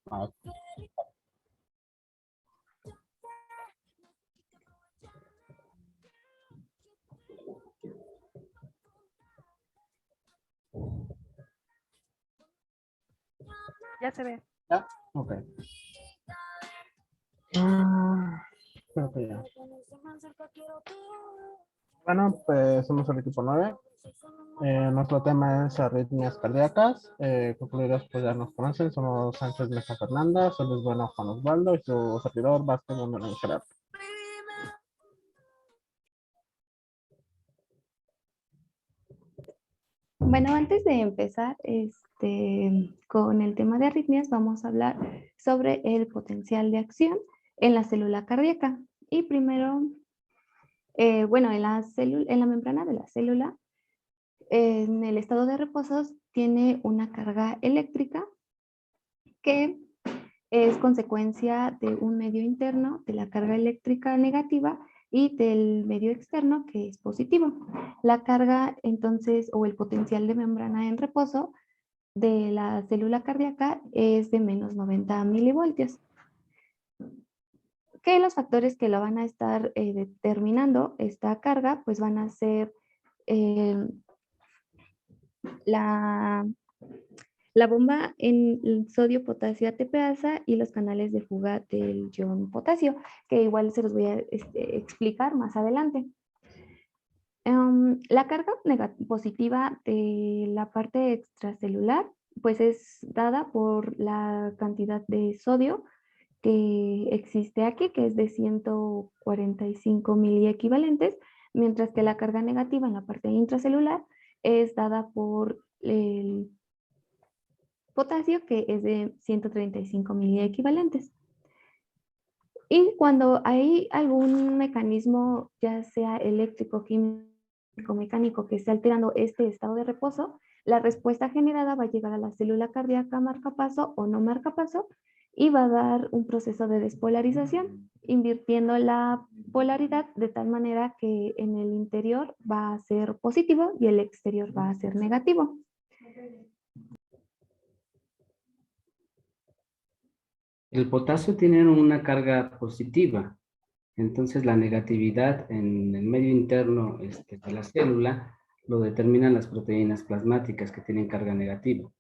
Ah, Ya se ve. ya, ok. Creo que ya. Bueno, pues somos el equipo 9. Nuestro tema es arritmias cardíacas. Concluidos, pues ya nos conocen. Somos Sánchez Mesa Fernanda, soy Luis Bueno Juan Osvaldo y su servidor Vázquez Manuel Gerardo. Bueno, antes de empezar con el tema de arritmias, vamos a hablar sobre el potencial de acción en la célula cardíaca. Y primero, bueno, en la membrana de la célula, en el estado de reposo, tiene una carga eléctrica que es consecuencia de un medio interno, de la carga eléctrica negativa y del medio externo que es positivo. La carga entonces o el potencial de membrana en reposo de la célula cardíaca es de menos 90 milivoltios. Que los factores que lo van a estar determinando esta carga pues van a ser la bomba en sodio, potasio, ATPasa y los canales de fuga del ion potasio, que igual se los voy a explicar más adelante. La carga positiva de la parte extracelular pues es dada por la cantidad de sodio que existe aquí, que es de 145 miliequivalentes, mientras que la carga negativa en la parte intracelular es dada por el potasio, que es de 135 miliequivalentes. Y cuando hay algún mecanismo, ya sea eléctrico, químico, mecánico, que esté alterando este estado de reposo, la respuesta generada va a llegar a la célula cardíaca marcapaso o no marcapaso y va a dar un proceso de despolarización, invirtiendo la polaridad de tal manera que en el interior va a ser positivo y el exterior va a ser negativo. El potasio tiene una carga positiva, entonces la negatividad en el medio interno de la célula lo determinan las proteínas plasmáticas que tienen carga negativa.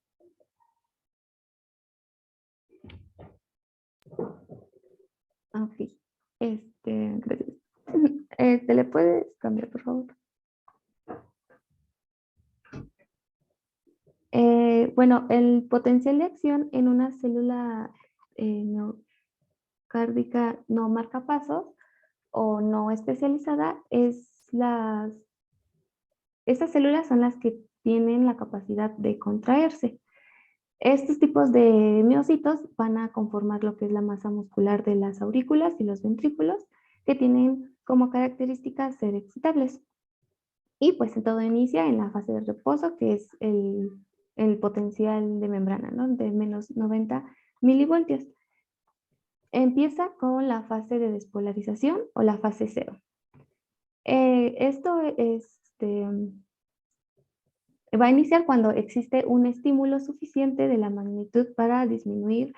Ok, gracias. ¿Le puedes cambiar, por favor? Bueno, el potencial de acción en una célula miocárdica no marcapasos o no especializada estas células son las que tienen la capacidad de contraerse. Estos tipos de miocitos van a conformar lo que es la masa muscular de las aurículas y los ventrículos, que tienen como características ser excitables. Y pues todo inicia en la fase de reposo, que es el potencial de membrana, ¿no? De menos 90 milivoltios. Empieza con la fase de despolarización o la fase 0. Esto va a iniciar cuando existe un estímulo suficiente de la magnitud para disminuir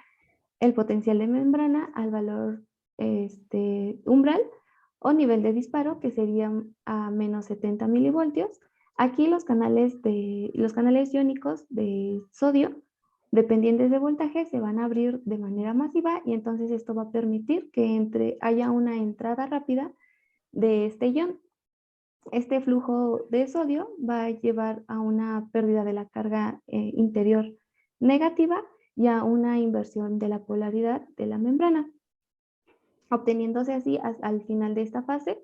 el potencial de membrana al valor umbral o nivel de disparo, que serían a menos 70 milivoltios. Aquí los canales iónicos de sodio, dependientes de voltaje, se van a abrir de manera masiva y entonces esto va a permitir que haya una entrada rápida de este ion. Este flujo de sodio va a llevar a una pérdida de la carga interior negativa y a una inversión de la polaridad de la membrana, obteniéndose así al final de esta fase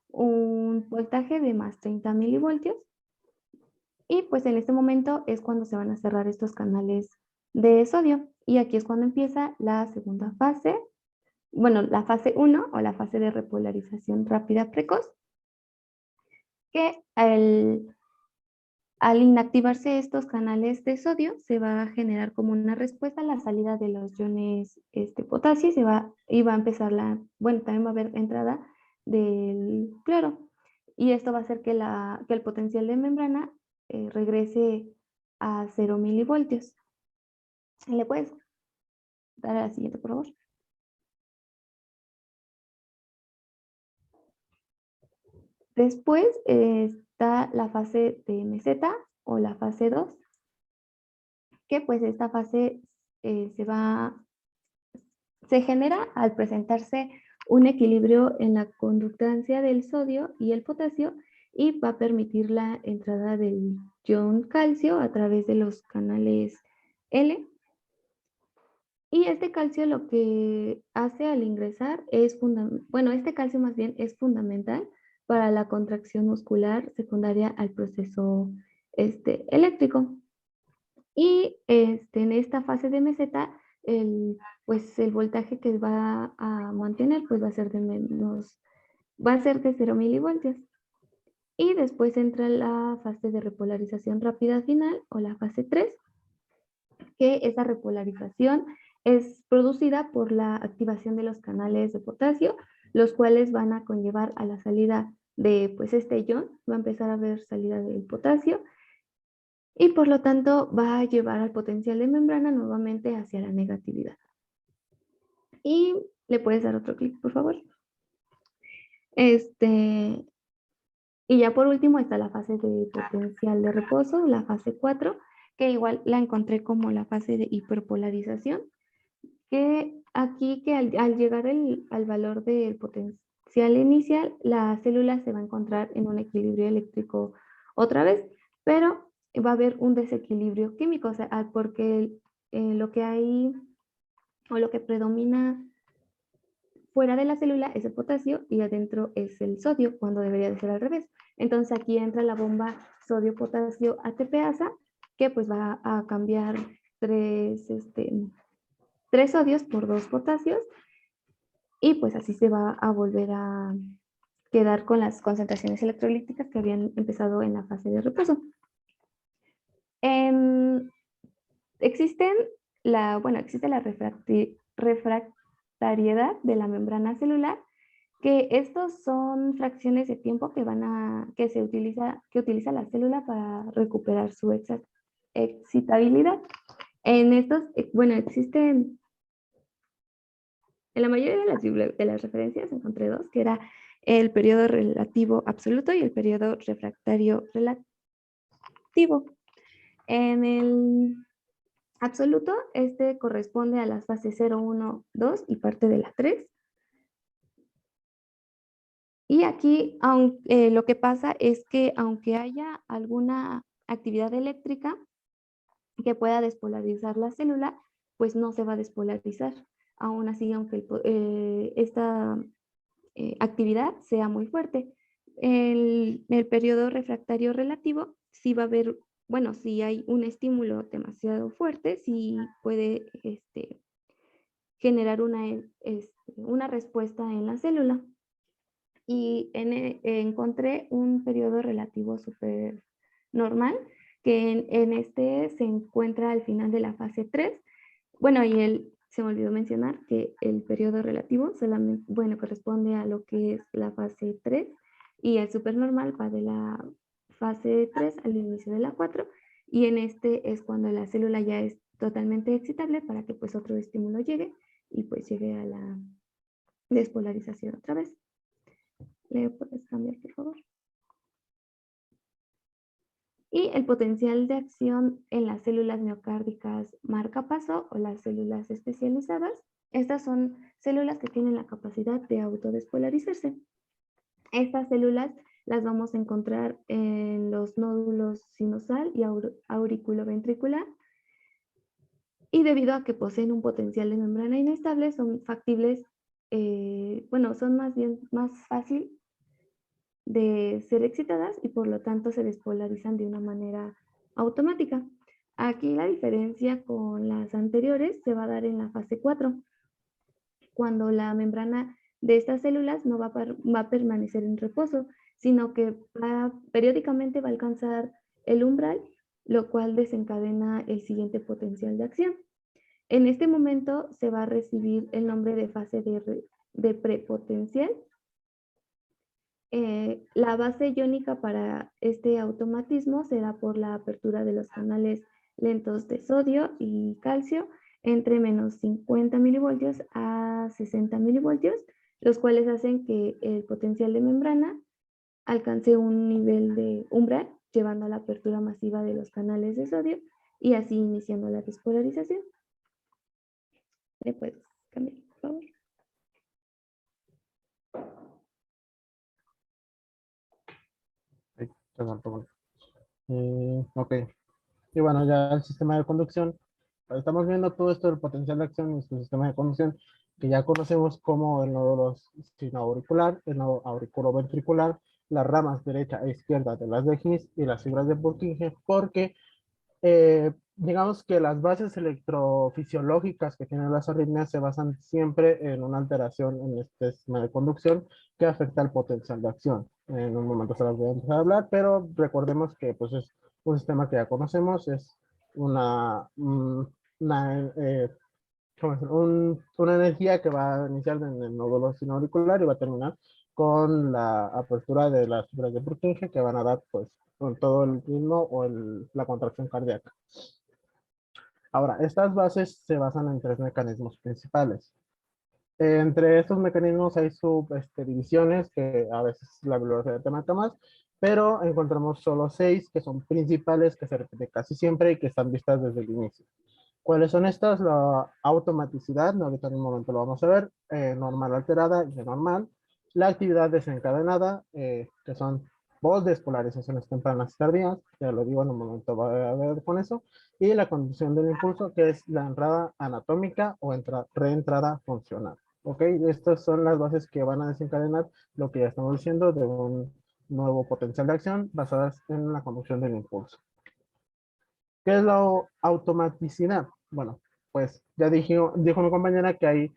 un voltaje de más 30 milivoltios. Y pues en este momento es cuando se van a cerrar estos canales de sodio. Y aquí es cuando empieza la segunda fase, bueno, la fase 1 o la fase de repolarización rápida precoz, que al inactivarse estos canales de sodio, se va a generar como una respuesta a la salida de los iones potasio y va a empezar bueno, también va a haber entrada del cloro. Y esto va a hacer que el potencial de membrana regrese a 0 milivoltios. ¿Le puedes Dale a la siguiente, por favor. Después está la fase de meseta o la fase 2, que pues esta fase se genera al presentarse un equilibrio en la conductancia del sodio y el potasio y va a permitir la entrada del ion calcio a través de los canales L. Y este calcio lo que hace al ingresar es este calcio más bien es fundamental para la contracción muscular secundaria al proceso eléctrico. Y en esta fase de meseta, pues el voltaje que va a mantener pues va a ser de 0 milivoltios. Y después entra la fase de repolarización rápida final o la fase 3, que esa repolarización es producida por la activación de los canales de potasio, los cuales van a conllevar a la salida de pues este ion, va a empezar a haber salida del potasio y por lo tanto va a llevar al potencial de membrana nuevamente hacia la negatividad. Y le puedes dar otro clic, por favor. Y ya por último está la fase de potencial de reposo, la fase 4, que igual la encontré como la fase de hiperpolarización, que aquí que al llegar al valor del potencial inicial, la célula se va a encontrar en un equilibrio eléctrico otra vez, pero va a haber un desequilibrio químico, o sea, porque lo que hay o lo que predomina fuera de la célula es el potasio y adentro es el sodio, cuando debería de ser al revés. Entonces aquí entra la bomba sodio-potasio ATPasa, que pues va a cambiar tres sodios por 2 potasios y pues así se va a volver a quedar con las concentraciones electrolíticas que habían empezado en la fase de reposo. Existe la refractariedad de la membrana celular, que estos son fracciones de tiempo que utiliza la célula para recuperar su excitabilidad. Existen en la mayoría de las referencias encontré dos, que era el periodo relativo absoluto y el periodo refractario relativo. En el absoluto, corresponde a las fases 0, 1, 2 y parte de la 3. Y aquí lo que pasa es que aunque haya alguna actividad eléctrica que pueda despolarizar la célula, pues no se va a despolarizar. Aún así, aunque esta actividad sea muy fuerte. El periodo refractario relativo, sí va a haber, si hay un estímulo demasiado fuerte, sí puede generar una respuesta en la célula. Y encontré un periodo relativo súper normal, que en este se encuentra al final de la fase 3. Se me olvidó mencionar que el periodo relativo solamente, corresponde a lo que es la fase 3 y el supernormal va de la fase 3 al inicio de la 4 y en este es cuando la célula ya es totalmente excitable para que pues otro estímulo llegue y pues llegue a la despolarización otra vez. ¿Le puedes cambiar, por favor? Y el potencial de acción en las células miocárdicas marcapaso o las células especializadas. Estas son células que tienen la capacidad de autodespolarizarse. Estas células las vamos a encontrar en los nódulos sinusal y auriculoventricular. Y debido a que poseen un potencial de membrana inestable, son factibles, son más fácil de ser excitadas y por lo tanto se despolarizan de una manera automática. Aquí la diferencia con las anteriores se va a dar en la fase 4, cuando la membrana de estas células no va a permanecer en reposo, sino que periódicamente va a alcanzar el umbral, lo cual desencadena el siguiente potencial de acción. En este momento se va a recibir el nombre de fase de prepotencial. La base iónica para este automatismo será por la apertura de los canales lentos de sodio y calcio entre menos 50 milivoltios a 60 milivoltios, los cuales hacen que el potencial de membrana alcance un nivel de umbral, llevando a la apertura masiva de los canales de sodio y así iniciando la despolarización. ¿Le puedes cambiar, por favor? Perdón. Ok. Y bueno, ya el sistema de conducción. Estamos viendo todo esto del potencial de acción y su sistema de conducción, que ya conocemos como el nódulo sinoauricular, el nódulo auriculoventricular, las ramas derecha e izquierda de las de His y las fibras de Purkinje, porque digamos que las bases electrofisiológicas que tienen las arritmias se basan siempre en una alteración en este sistema de conducción que afecta al potencial de acción. En un momento se las voy a empezar a hablar, pero recordemos que pues, es un sistema que ya conocemos, es una, una energía que va a iniciar en el nódulo sinoauricular y va a terminar con la apertura de las fibras de Purkinje que van a dar pues con todo el ritmo o la contracción cardíaca. Ahora, estas bases se basan en tres mecanismos principales. Entre estos mecanismos hay subdivisiones que a veces la bibliografía te marca más, pero encontramos solo 6 que son principales, que se repiten casi siempre y que están vistas desde el inicio. ¿Cuáles son estas? La automaticidad, ahorita en un momento lo vamos a ver, normal alterada y anormal. La actividad desencadenada, que son despolarizaciones tempranas y tardías, ya lo digo en un momento, va a ver con eso. Y la conducción del impulso, que es la entrada anatómica o reentrada funcional. ¿Ok? Estas son las bases que van a desencadenar lo que ya estamos diciendo de un nuevo potencial de acción basadas en la conducción del impulso. ¿Qué es la automaticidad? Bueno, pues ya dijo mi compañera que hay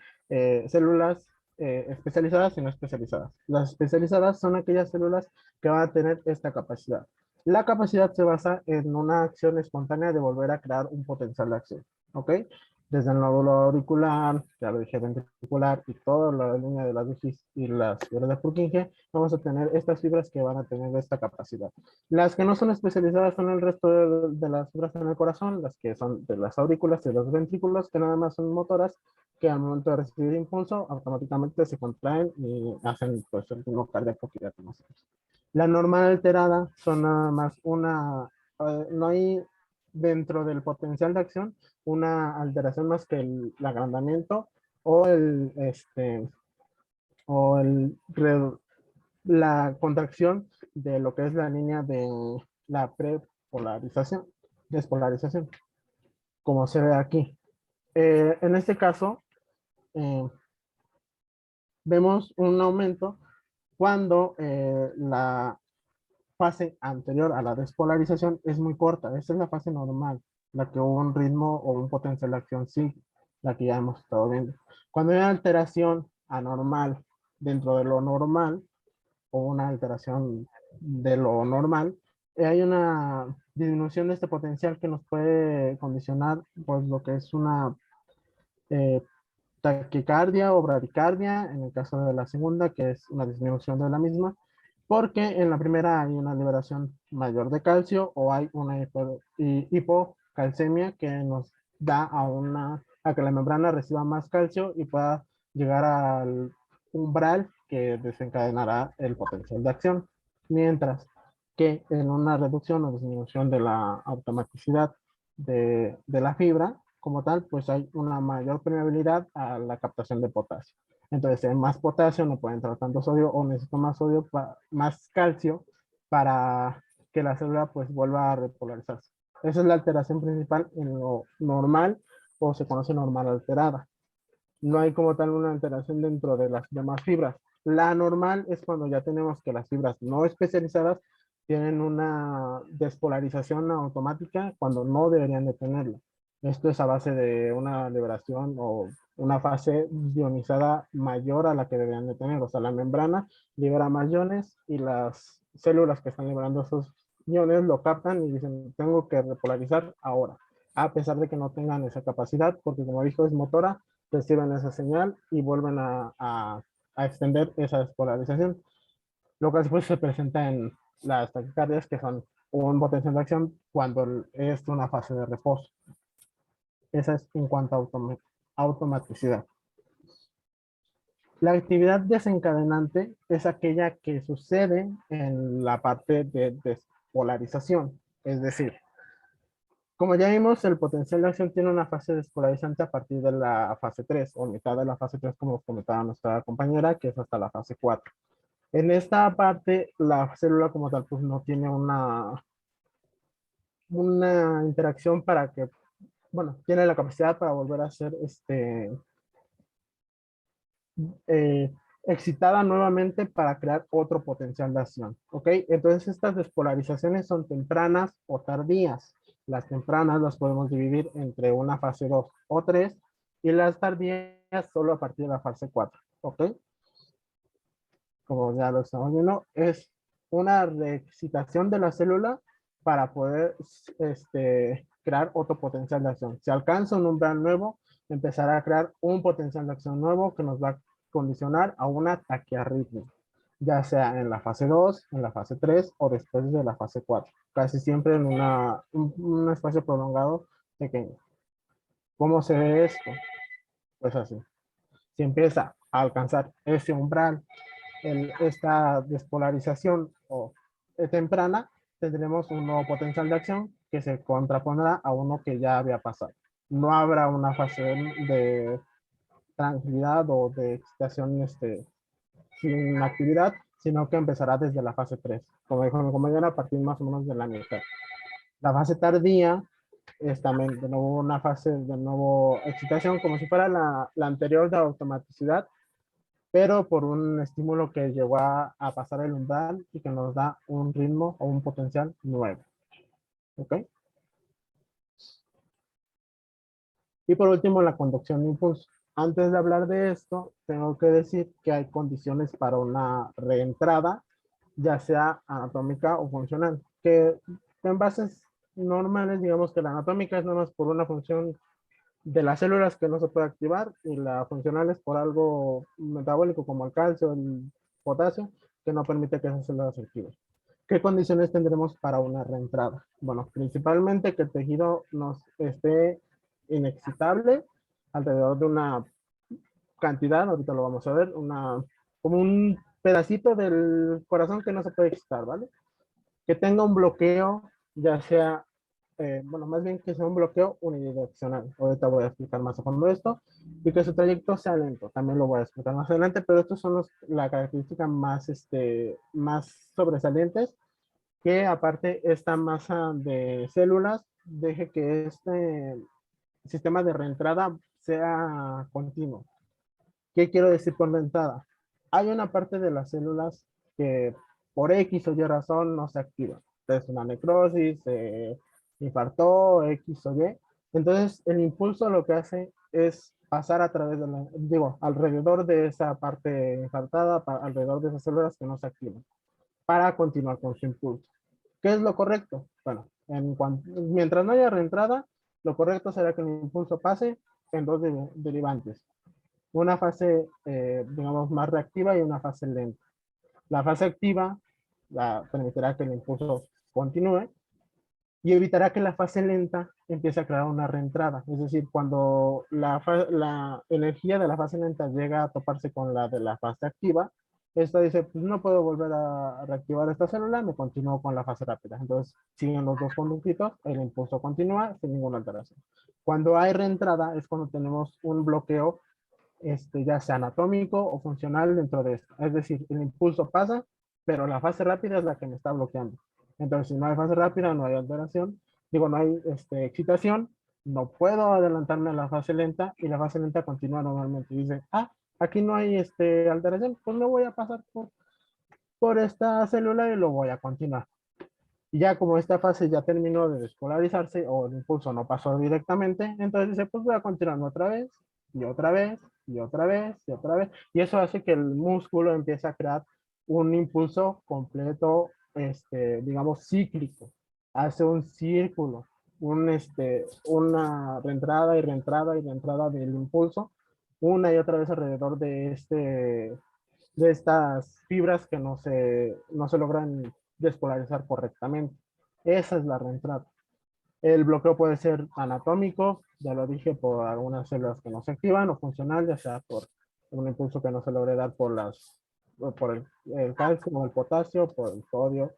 células especializadas y no especializadas. Las especializadas son aquellas células que van a tener esta capacidad. La capacidad se basa en una acción espontánea de volver a crear un potencial de acción. ¿Ok? Desde el nódulo auricular, ya lo dije, ventricular y toda la línea de las His y las fibras de Purkinje, vamos a tener estas fibras que van a tener esta capacidad. Las que no son especializadas son el resto de las fibras en el corazón, las que son de las aurículas y los ventrículos, que nada más son motoras, que al momento de recibir impulso automáticamente se contraen y hacen pues, el ritmo cardíaco que ya conocemos. La normal alterada son nada más no hay dentro del potencial de acción una alteración más que el agrandamiento o la contracción de lo que es la línea de la despolarización, como se ve aquí. En este caso, vemos un aumento cuando la fase anterior a la despolarización es muy corta. Esta es la fase normal, la que un ritmo o un potencial de acción sigue, la que ya hemos estado viendo. Cuando hay una alteración anormal dentro de lo normal, o una alteración de lo normal, hay una disminución de este potencial que nos puede condicionar pues lo que es una eh, taquicardia o bradicardia, en el caso de la segunda, que es una disminución de la misma, porque en la primera hay una liberación mayor de calcio o hay una hipocalcemia que nos da a que la membrana reciba más calcio y pueda llegar al umbral que desencadenará el potencial de acción, mientras que en una reducción o disminución de la automaticidad de la fibra, como tal, pues hay una mayor permeabilidad a la captación de potasio. Entonces, si hay más potasio, no puede entrar tanto sodio o necesito más sodio, más calcio para que la célula pues vuelva a repolarizarse. Esa es la alteración principal en lo normal o se conoce normal alterada. No hay como tal una alteración dentro de las demás fibras. La normal es cuando ya tenemos que las fibras no especializadas tienen una despolarización automática cuando no deberían de tenerlo. Esto es a base de una liberación o una fase ionizada mayor a la que deberían de tener. O sea, la membrana libera más iones y las células que están liberando esos iones lo captan y dicen, tengo que repolarizar ahora, a pesar de que no tengan esa capacidad, porque como dijo, es motora, reciben esa señal y vuelven a extender esa despolarización. Lo que después se presenta en las taquicardias, que son un potencial de acción cuando es una fase de reposo. Esa es en cuanto a automaticidad. La actividad desencadenante es aquella que sucede en la parte de despolarización. Es decir, como ya vimos, el potencial de acción tiene una fase despolarizante a partir de la fase 3 o mitad de la fase 3, como comentaba nuestra compañera, que es hasta la fase 4. En esta parte, la célula como tal, pues no tiene una interacción para que, bueno, tiene la capacidad para volver a ser eh, excitada nuevamente para crear otro potencial de acción. ¿Ok? Entonces estas despolarizaciones son tempranas o tardías. Las tempranas las podemos dividir entre una fase 2 o 3 y las tardías solo a partir de la fase 4. ¿Ok? Como ya lo estamos viendo, es una reexcitación de la célula para poder crear otro potencial de acción. Si alcanza un umbral nuevo, empezará a crear un potencial de acción nuevo que nos va a condicionar a una taquiarritmia, ya sea en la fase 2, en la fase 3 o después de la fase 4, casi siempre en un espacio prolongado pequeño. ¿Cómo se ve esto? Pues así. Si empieza a alcanzar ese umbral, esta despolarización o temprana, tendremos un nuevo potencial de acción que se contrapondrá a uno que ya había pasado. No habrá una fase de tranquilidad o de excitación sin actividad, sino que empezará desde la fase 3, como dijo mi compañera, a partir más o menos de la mitad. La fase tardía es también de nuevo una fase de nuevo excitación, como si fuera la anterior de automaticidad, pero por un estímulo que llegó a pasar el umbral y que nos da un ritmo o un potencial nuevo. ¿Ok? Y por último, la conducción de impulso. Antes de hablar de esto, tengo que decir que hay condiciones para una reentrada, ya sea anatómica o funcional, que en bases normales, digamos que la anatómica es nada más por una función de las células que no se puede activar y la funcional es por algo metabólico como el calcio, el potasio, que no permite que esas células se activen. ¿Qué condiciones tendremos para una reentrada? Bueno, principalmente que el tejido nos esté inexcitable alrededor de una cantidad, ahorita lo vamos a ver, como un pedacito del corazón que no se puede excitar, ¿vale? Que tenga un bloqueo, ya sea, bueno, más bien que sea un bloqueo unidireccional. Ahorita voy a explicar más a fondo esto. Y que su trayecto sea lento, también lo voy a explicar más adelante, pero estos son la característica más, más sobresalientes, que aparte esta masa de células deje que este sistema de reentrada sea continuo. ¿Qué quiero decir con reentrada? Hay una parte de las células que por X o Y razón no se activa. Es una necrosis, infartó, X o Y. Entonces, el impulso lo que hace es pasar a través de alrededor de esa parte infartada, alrededor de esas células que no se activan, para continuar con su impulso. ¿Qué es lo correcto? Bueno, mientras no haya reentrada, lo correcto será que el impulso pase en dos derivantes. Una fase, digamos, más reactiva y una fase lenta. La fase activa permitirá que el impulso continúe y evitará que la fase lenta empiece a crear una reentrada. Es decir, cuando la energía de la fase lenta llega a toparse con la de la fase activa, esta dice, pues no puedo volver a reactivar esta célula, me continúo con la fase rápida. Entonces, siguen los dos conductitos, el impulso continúa sin ninguna alteración. Cuando hay reentrada es cuando tenemos un bloqueo, ya sea anatómico o funcional dentro de esto. Es decir, el impulso pasa, pero la fase rápida es la que me está bloqueando. Entonces, si no hay fase rápida, no hay alteración. Digo, no hay excitación, no puedo adelantarme a la fase lenta y la fase lenta continúa normalmente. Y dice, aquí no hay alteración, pues me voy a pasar por esta célula y lo voy a continuar. Y ya como esta fase ya terminó de despolarizarse o el impulso no pasó directamente, entonces dice, pues voy a continuar otra vez y otra vez y otra vez y otra vez. Y eso hace que el músculo empiece a crear un impulso completo, digamos, cíclico. Hace un círculo, una reentrada y reentrada y reentrada del impulso, una y otra vez alrededor de estas fibras que no se logran despolarizar correctamente. Esa es la reentrada. El bloqueo puede ser anatómico, ya lo dije, por algunas células que no se activan, o funcional, ya sea por un impulso que no se logre dar por el calcio o el potasio, por el sodio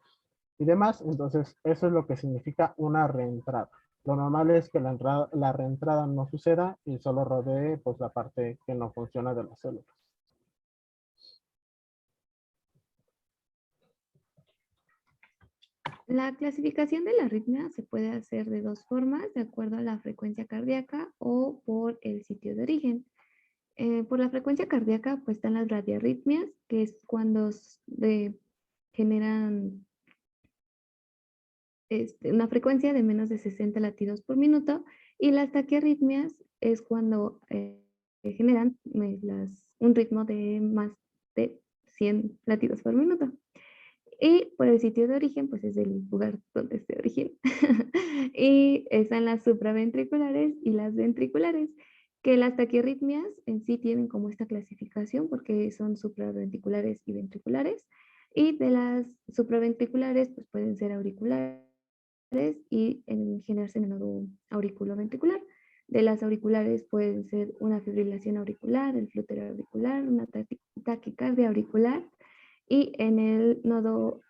y demás. Entonces, eso es lo que significa una reentrada. Lo normal es que la reentrada no suceda y solo rodee pues, la parte que no funciona de las células. La clasificación de la arritmia se puede hacer de dos formas, de acuerdo a la frecuencia cardíaca o por el sitio de origen. Por la frecuencia cardíaca, pues están las radiarritmias, que es cuando generan una frecuencia de menos de 60 latidos por minuto, y las taquiarritmias es cuando generan un ritmo de más de 100 latidos por minuto. Y por el sitio de origen, pues es el lugar donde es de origen. Y están las supraventriculares y las ventriculares, que las taquiarritmias en sí tienen como esta clasificación porque son supraventriculares y ventriculares. Y de las supraventriculares, pues pueden ser auriculares y generarse en el nodo auriculoventricular. De las auriculares pueden ser una fibrilación auricular, el flúter auricular, una taquicardia auricular, y en el nodo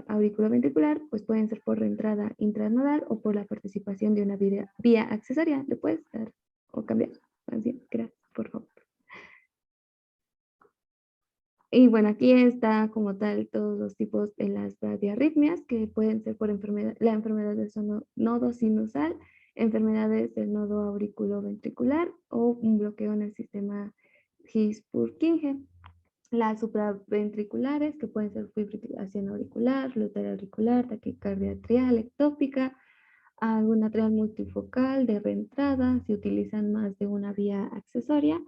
auriculoventricular, pues pueden ser por reentrada intranodal o por la participación de una vía accesoria. ¿Le puedes dar o cambiar? Gracias, por favor. Y bueno, aquí está como tal todos los tipos de las radiarritmias, que pueden ser por la enfermedad del nodo sinusal, enfermedades del nodo auriculoventricular o un bloqueo en el sistema His-Purkinje. Las supraventriculares, que pueden ser fibrilación auricular, flúter auricular, taquicardia atrial ectópica, alguna atrial multifocal de reentrada, si utilizan más de una vía accesoria,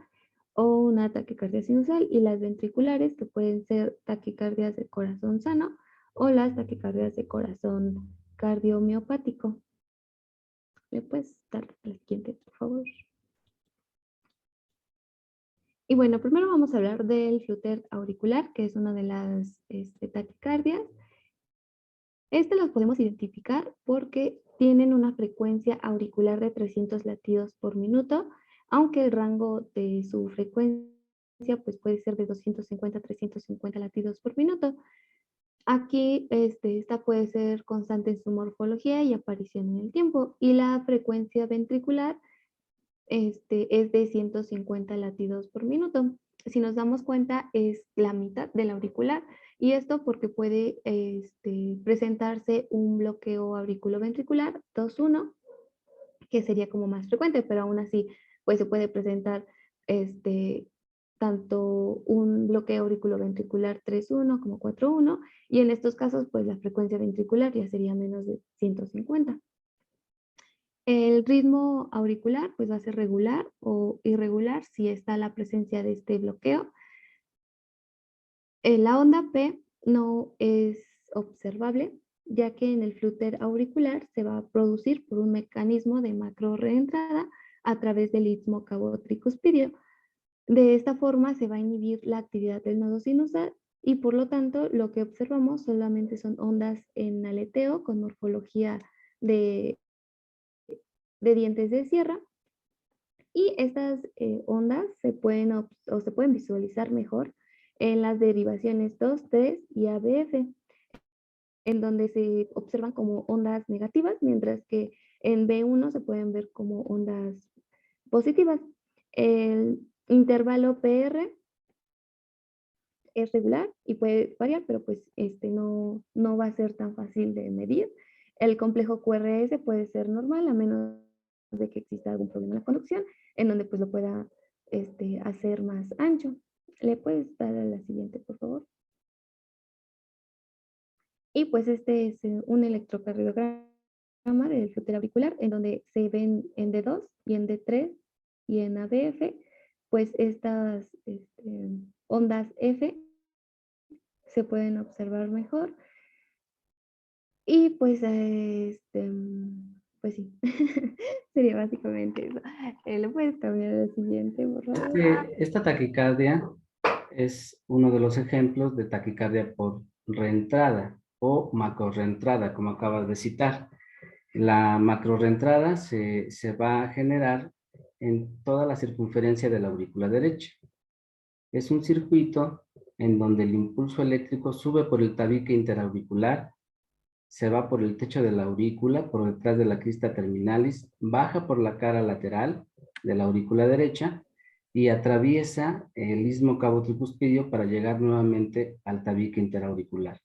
o una taquicardia sinusal, y las ventriculares, que pueden ser taquicardias de corazón sano o las taquicardias de corazón cardiomiopático. ¿Le puedes dar la siguiente, por favor? Y bueno, primero vamos a hablar del flúter auricular, que es una de las taquicardias. Los podemos identificar porque tienen una frecuencia auricular de 300 latidos por minuto, aunque el rango de su frecuencia pues puede ser de 250 a 350 latidos por minuto. Aquí esta puede ser constante en su morfología y aparición en el tiempo, y la frecuencia ventricular es de 150 latidos por minuto. Si nos damos cuenta, es la mitad del auricular, y esto porque puede presentarse un bloqueo auriculoventricular 2-1, que sería como más frecuente, pero aún así pues se puede presentar tanto un bloqueo auriculoventricular 3-1 como 4-1, y en estos casos pues la frecuencia ventricular ya sería menos de 150. El ritmo auricular pues va a ser regular o irregular si está la presencia de este bloqueo. La onda P no es observable, ya que en el flúter auricular se va a producir por un mecanismo de macro reentrada a través del istmo cabo-tricuspidio. De esta forma se va a inhibir la actividad del nodo sinusal, y por lo tanto lo que observamos solamente son ondas en aleteo con morfología de dientes de sierra, y estas ondas se pueden visualizar mejor en las derivaciones 2, 3 y ABF, en donde se observan como ondas negativas, mientras que en B1 se pueden ver como ondas positivas. El intervalo PR es regular y puede variar, pero pues no va a ser tan fácil de medir. El complejo QRS puede ser normal, a menos de que exista algún problema en la conducción, en donde pues lo pueda hacer más ancho. ¿Le puedes dar a la siguiente, por favor? Y pues es un electrocardiograma del flúter auricular, en donde se ven en D2 y en D3 y en ABF, pues estas ondas F se pueden observar mejor. Y pues, pues sí, sería básicamente eso. ¿Le puedes cambiar al siguiente, por favor? Esta taquicardia es uno de los ejemplos de taquicardia por reentrada o macrorreentrada, como acabas de citar. La macroreentrada se va a generar en toda la circunferencia de la aurícula derecha. Es un circuito en donde el impulso eléctrico sube por el tabique interauricular, se va por el techo de la aurícula, por detrás de la crista terminalis, baja por la cara lateral de la aurícula derecha y atraviesa el istmo cabo tricuspidio para llegar nuevamente al tabique interauricular.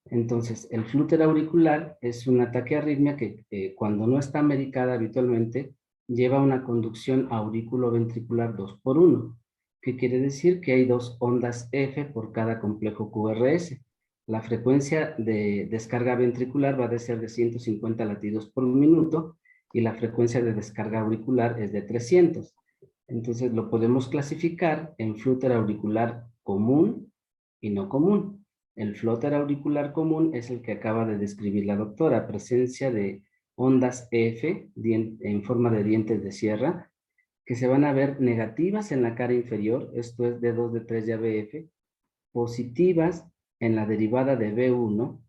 Entonces, el flúter auricular es una taquiarritmia que cuando no está medicada habitualmente lleva una conducción auriculoventricular 2x1, que quiere decir que hay dos ondas F por cada complejo QRS. La frecuencia de descarga ventricular va a ser de 150 latidos por minuto y la frecuencia de descarga auricular es de 300. Entonces lo podemos clasificar en flúter auricular común y no común. El flúter auricular común es el que acaba de describir la doctora, presencia de ondas F en forma de dientes de sierra, que se van a ver negativas en la cara inferior, esto es D2, D3 de ABF, positivas en la derivada de B1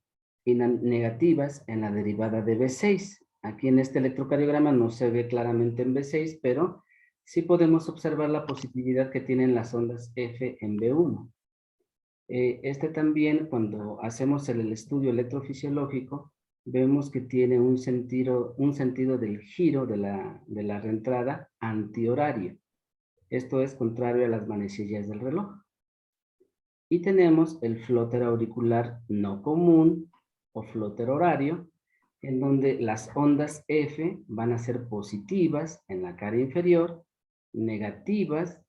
y negativas en la derivada de B6. Aquí en este electrocardiograma no se ve claramente en B6, pero sí podemos observar la positividad que tienen las ondas F en B1. Este también, cuando hacemos el estudio electrofisiológico, vemos que tiene un sentido del giro de la reentrada antihorario. Esto es contrario a las manecillas del reloj. Y tenemos el flúter auricular no común o flúter horario, en donde las ondas F van a ser positivas en la cara inferior, negativas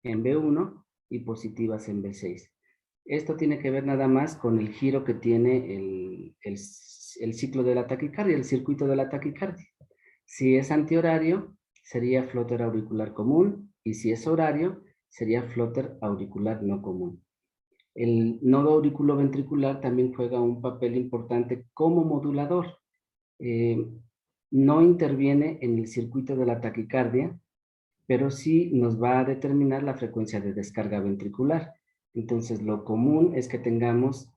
en B1 y positivas en B6. Esto tiene que ver nada más con el giro que tiene el ciclo de la taquicardia, el circuito de la taquicardia. Si es antihorario, sería flúter auricular común, y si es horario, sería flúter auricular no común. El nodo auriculoventricular también juega un papel importante como modulador. No interviene en el circuito de la taquicardia, pero sí nos va a determinar la frecuencia de descarga ventricular. Entonces, lo común es que tengamos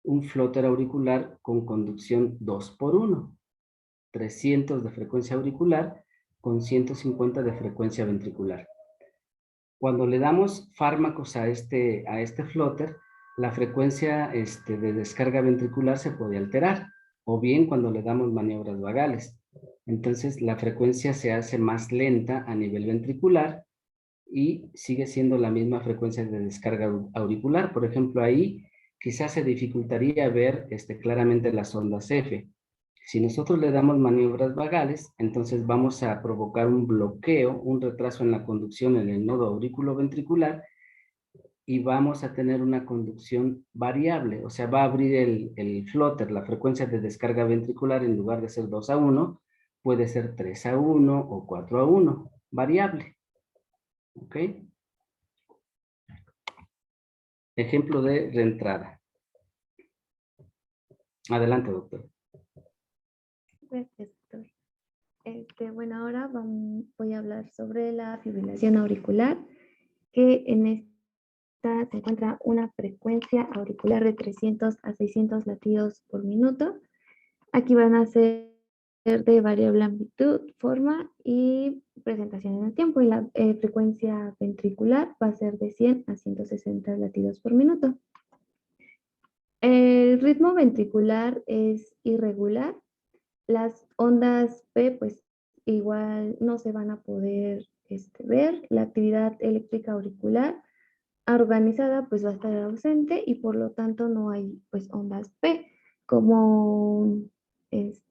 un flúter auricular con conducción 2x1, 300 de frecuencia auricular con 150 de frecuencia ventricular. Cuando le damos fármacos a este flúter, la frecuencia de descarga ventricular se puede alterar, o bien cuando le damos maniobras vagales. Entonces la frecuencia se hace más lenta a nivel ventricular y sigue siendo la misma frecuencia de descarga auricular. Por ejemplo, ahí quizás se dificultaría ver claramente las ondas F. Si nosotros le damos maniobras vagales, entonces vamos a provocar un bloqueo, un retraso en la conducción en el nodo auriculoventricular y vamos a tener una conducción variable, o sea, va a abrir el flúter, la frecuencia de descarga ventricular, en lugar de ser 2:1, puede ser 3:1 o 4:1, variable. ¿Ok? Ejemplo de reentrada. Adelante, doctor. Gracias, doctor. Bueno, ahora voy a hablar sobre la fibrilación auricular, que en esta se encuentra una frecuencia auricular de 300 a 600 latidos por minuto. Aquí van a ser de variable amplitud, forma y presentación en el tiempo. Y la frecuencia ventricular va a ser de 100 a 160 latidos por minuto. El ritmo ventricular es irregular. Las ondas P, pues igual no se van a poder ver. La actividad eléctrica auricular organizada pues va a estar ausente y por lo tanto no hay pues ondas P. Como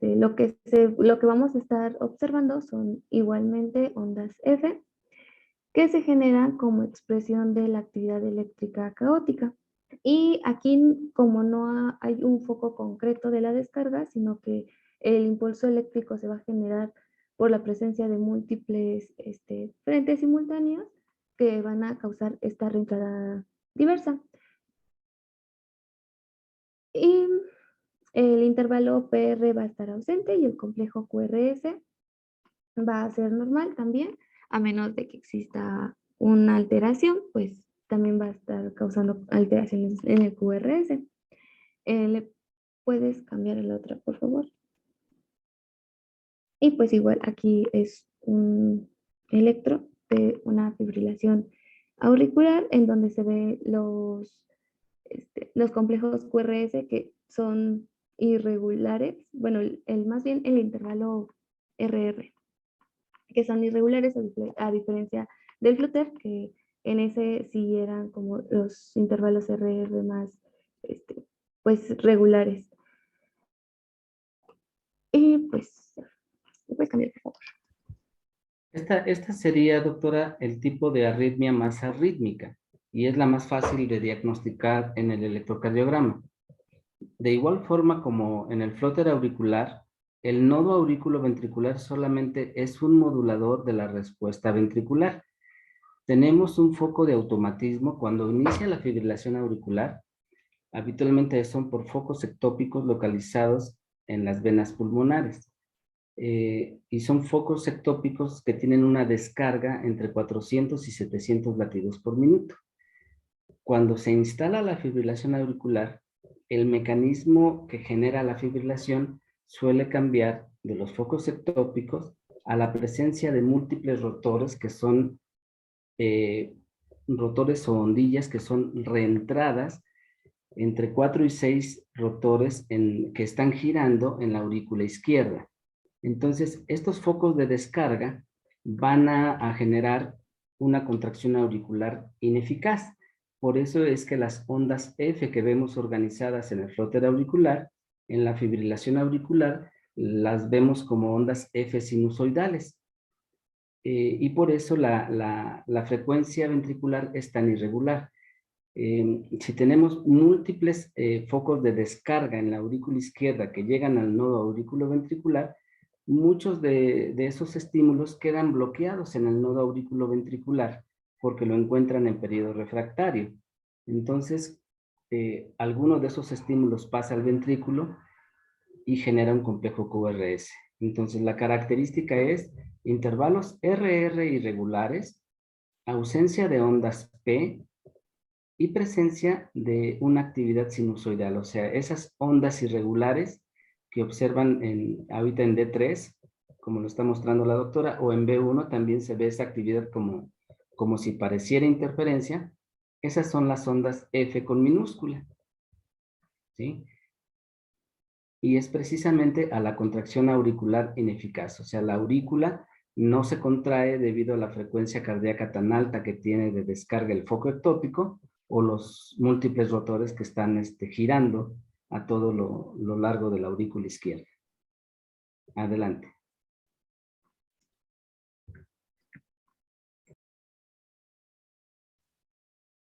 lo que vamos a estar observando son igualmente ondas F que se generan como expresión de la actividad eléctrica caótica. Y aquí, como no hay un foco concreto de la descarga, sino que el impulso eléctrico se va a generar por la presencia de múltiples frentes simultáneos que van a causar esta reentrada diversa. Y el intervalo PR va a estar ausente y el complejo QRS va a ser normal también, a menos de que exista una alteración, pues también va a estar causando alteraciones en el QRS. ¿Le puedes cambiar la otra, por favor? Y pues igual aquí es un electro de una fibrilación auricular en donde se ve los complejos QRS que son irregulares, bueno, más bien el intervalo RR, que son irregulares a diferencia del Flutter, que en ese sí eran como los intervalos RR más, pues, regulares. Y pues, ¿me puedes cambiar, por favor? Esta sería, doctora, el tipo de arritmia más arrítmica y es la más fácil de diagnosticar en el electrocardiograma. De igual forma como en el flóter auricular, el nodo aurículo-ventricular solamente es un modulador de la respuesta ventricular. Tenemos un foco de automatismo cuando inicia la fibrilación auricular. Habitualmente son por focos ectópicos localizados en las venas pulmonares. Y son focos ectópicos que tienen una descarga entre 400 y 700 latidos por minuto. Cuando se instala la fibrilación auricular, el mecanismo que genera la fibrilación suele cambiar de los focos ectópicos a la presencia de múltiples rotores que son rotores o ondillas que son reentradas entre 4 y 6 rotores que están girando en la aurícula izquierda. Entonces, estos focos de descarga van a generar una contracción auricular ineficaz. Por eso es que las ondas F que vemos organizadas en el flóter auricular, en la fibrilación auricular, las vemos como ondas F sinusoidales. Y por eso la frecuencia ventricular es tan irregular. Si tenemos múltiples focos de descarga en la aurícula izquierda que llegan al nodo aurículo-ventricular, muchos de esos estímulos quedan bloqueados en el nodo aurículo-ventricular porque lo encuentran en periodo refractario. Entonces, alguno de esos estímulos pasa al ventrículo y genera un complejo QRS. Entonces, la característica es intervalos RR irregulares, ausencia de ondas P, y presencia de una actividad sinusoidal, o sea, esas ondas irregulares que observan ahorita en D3, como lo está mostrando la doctora, o en B1 también se ve esa actividad como si pareciera interferencia. Esas son las ondas F con minúscula, ¿sí? Y es precisamente a la contracción auricular ineficaz, o sea, la aurícula no se contrae debido a la frecuencia cardíaca tan alta que tiene de descarga el foco ectópico o los múltiples rotores que están girando a todo lo largo de la aurícula izquierda. Adelante.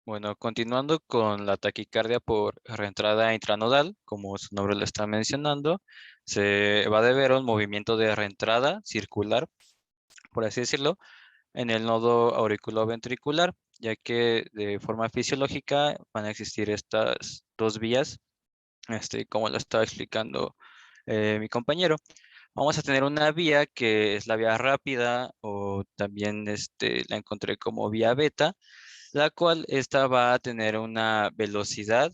Bueno, continuando con la taquicardia por reentrada intranodal, como su nombre lo está mencionando, se va a deber a un movimiento de reentrada circular, por así decirlo, en el nodo auriculoventricular, ya que de forma fisiológica van a existir estas dos vías, como lo estaba explicando mi compañero. Vamos a tener una vía que es la vía rápida o también la encontré como vía beta, la cual esta va a tener una velocidad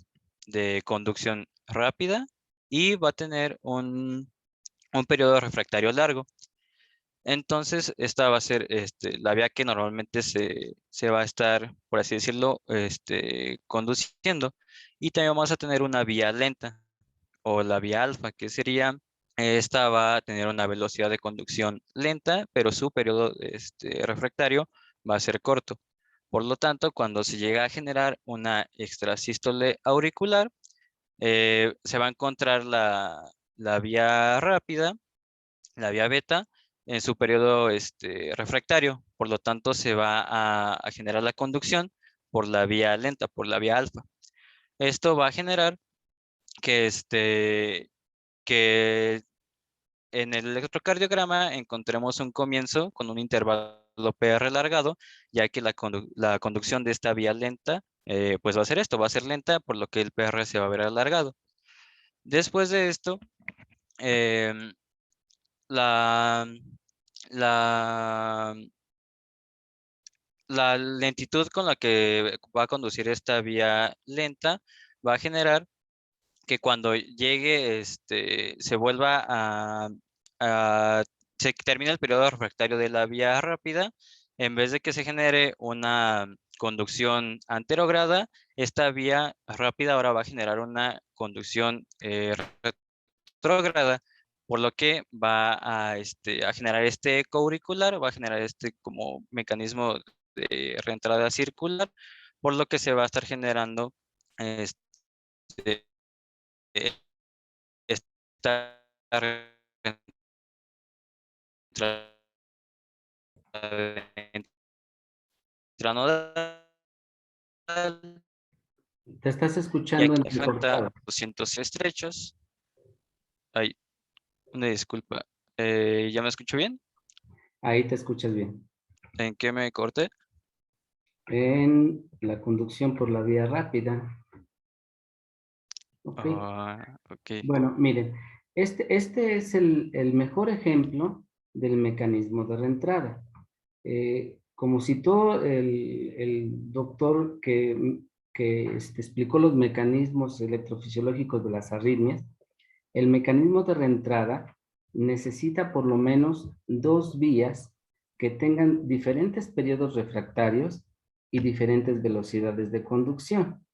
de conducción rápida y va a tener un periodo refractario largo. Entonces, esta va a ser la vía que normalmente se va a estar, por así decirlo, conduciendo. Y también vamos a tener una vía lenta o la vía alfa, que sería, esta va a tener una velocidad de conducción lenta, pero su periodo refractario va a ser corto. Por lo tanto, cuando se llega a generar una extrasístole auricular, se va a encontrar la vía rápida, la vía beta, en su periodo refractario. Por lo tanto, se va a generar la conducción por la vía lenta, por la vía alfa. Esto va a generar que en el electrocardiograma encontremos un comienzo con un intervalo PR alargado, ya que la conducción de esta vía lenta, pues va a ser esto, va a ser lenta, por lo que el PR se va a ver alargado. Después de esto, em, la, la, la lentitud con la que va a conducir esta vía lenta va a generar que cuando llegue, se vuelva a se termina el periodo refractario de la vía rápida, en vez de que se genere una conducción anterograda, esta vía rápida ahora va a generar una conducción retrógrada, por lo que va a generar este coauricular, va a generar este como mecanismo de reentrada circular, por lo que se va a estar generando este, esta reentrada intranodal, Te estás y escuchando aquí entrecortado. afecta 200 estrechos. Ay, una disculpa. ¿Ya me escucho bien? Ahí te escuchas bien. ¿En qué me corté? En la conducción por la vía rápida. Ok. Ok. Bueno, miren, este es el mejor ejemplo del mecanismo de reentrada. Como citó el doctor que explicó los mecanismos electrofisiológicos de las arritmias, el mecanismo de reentrada necesita por lo menos dos vías que tengan diferentes periodos refractarios y diferentes velocidades de conducción.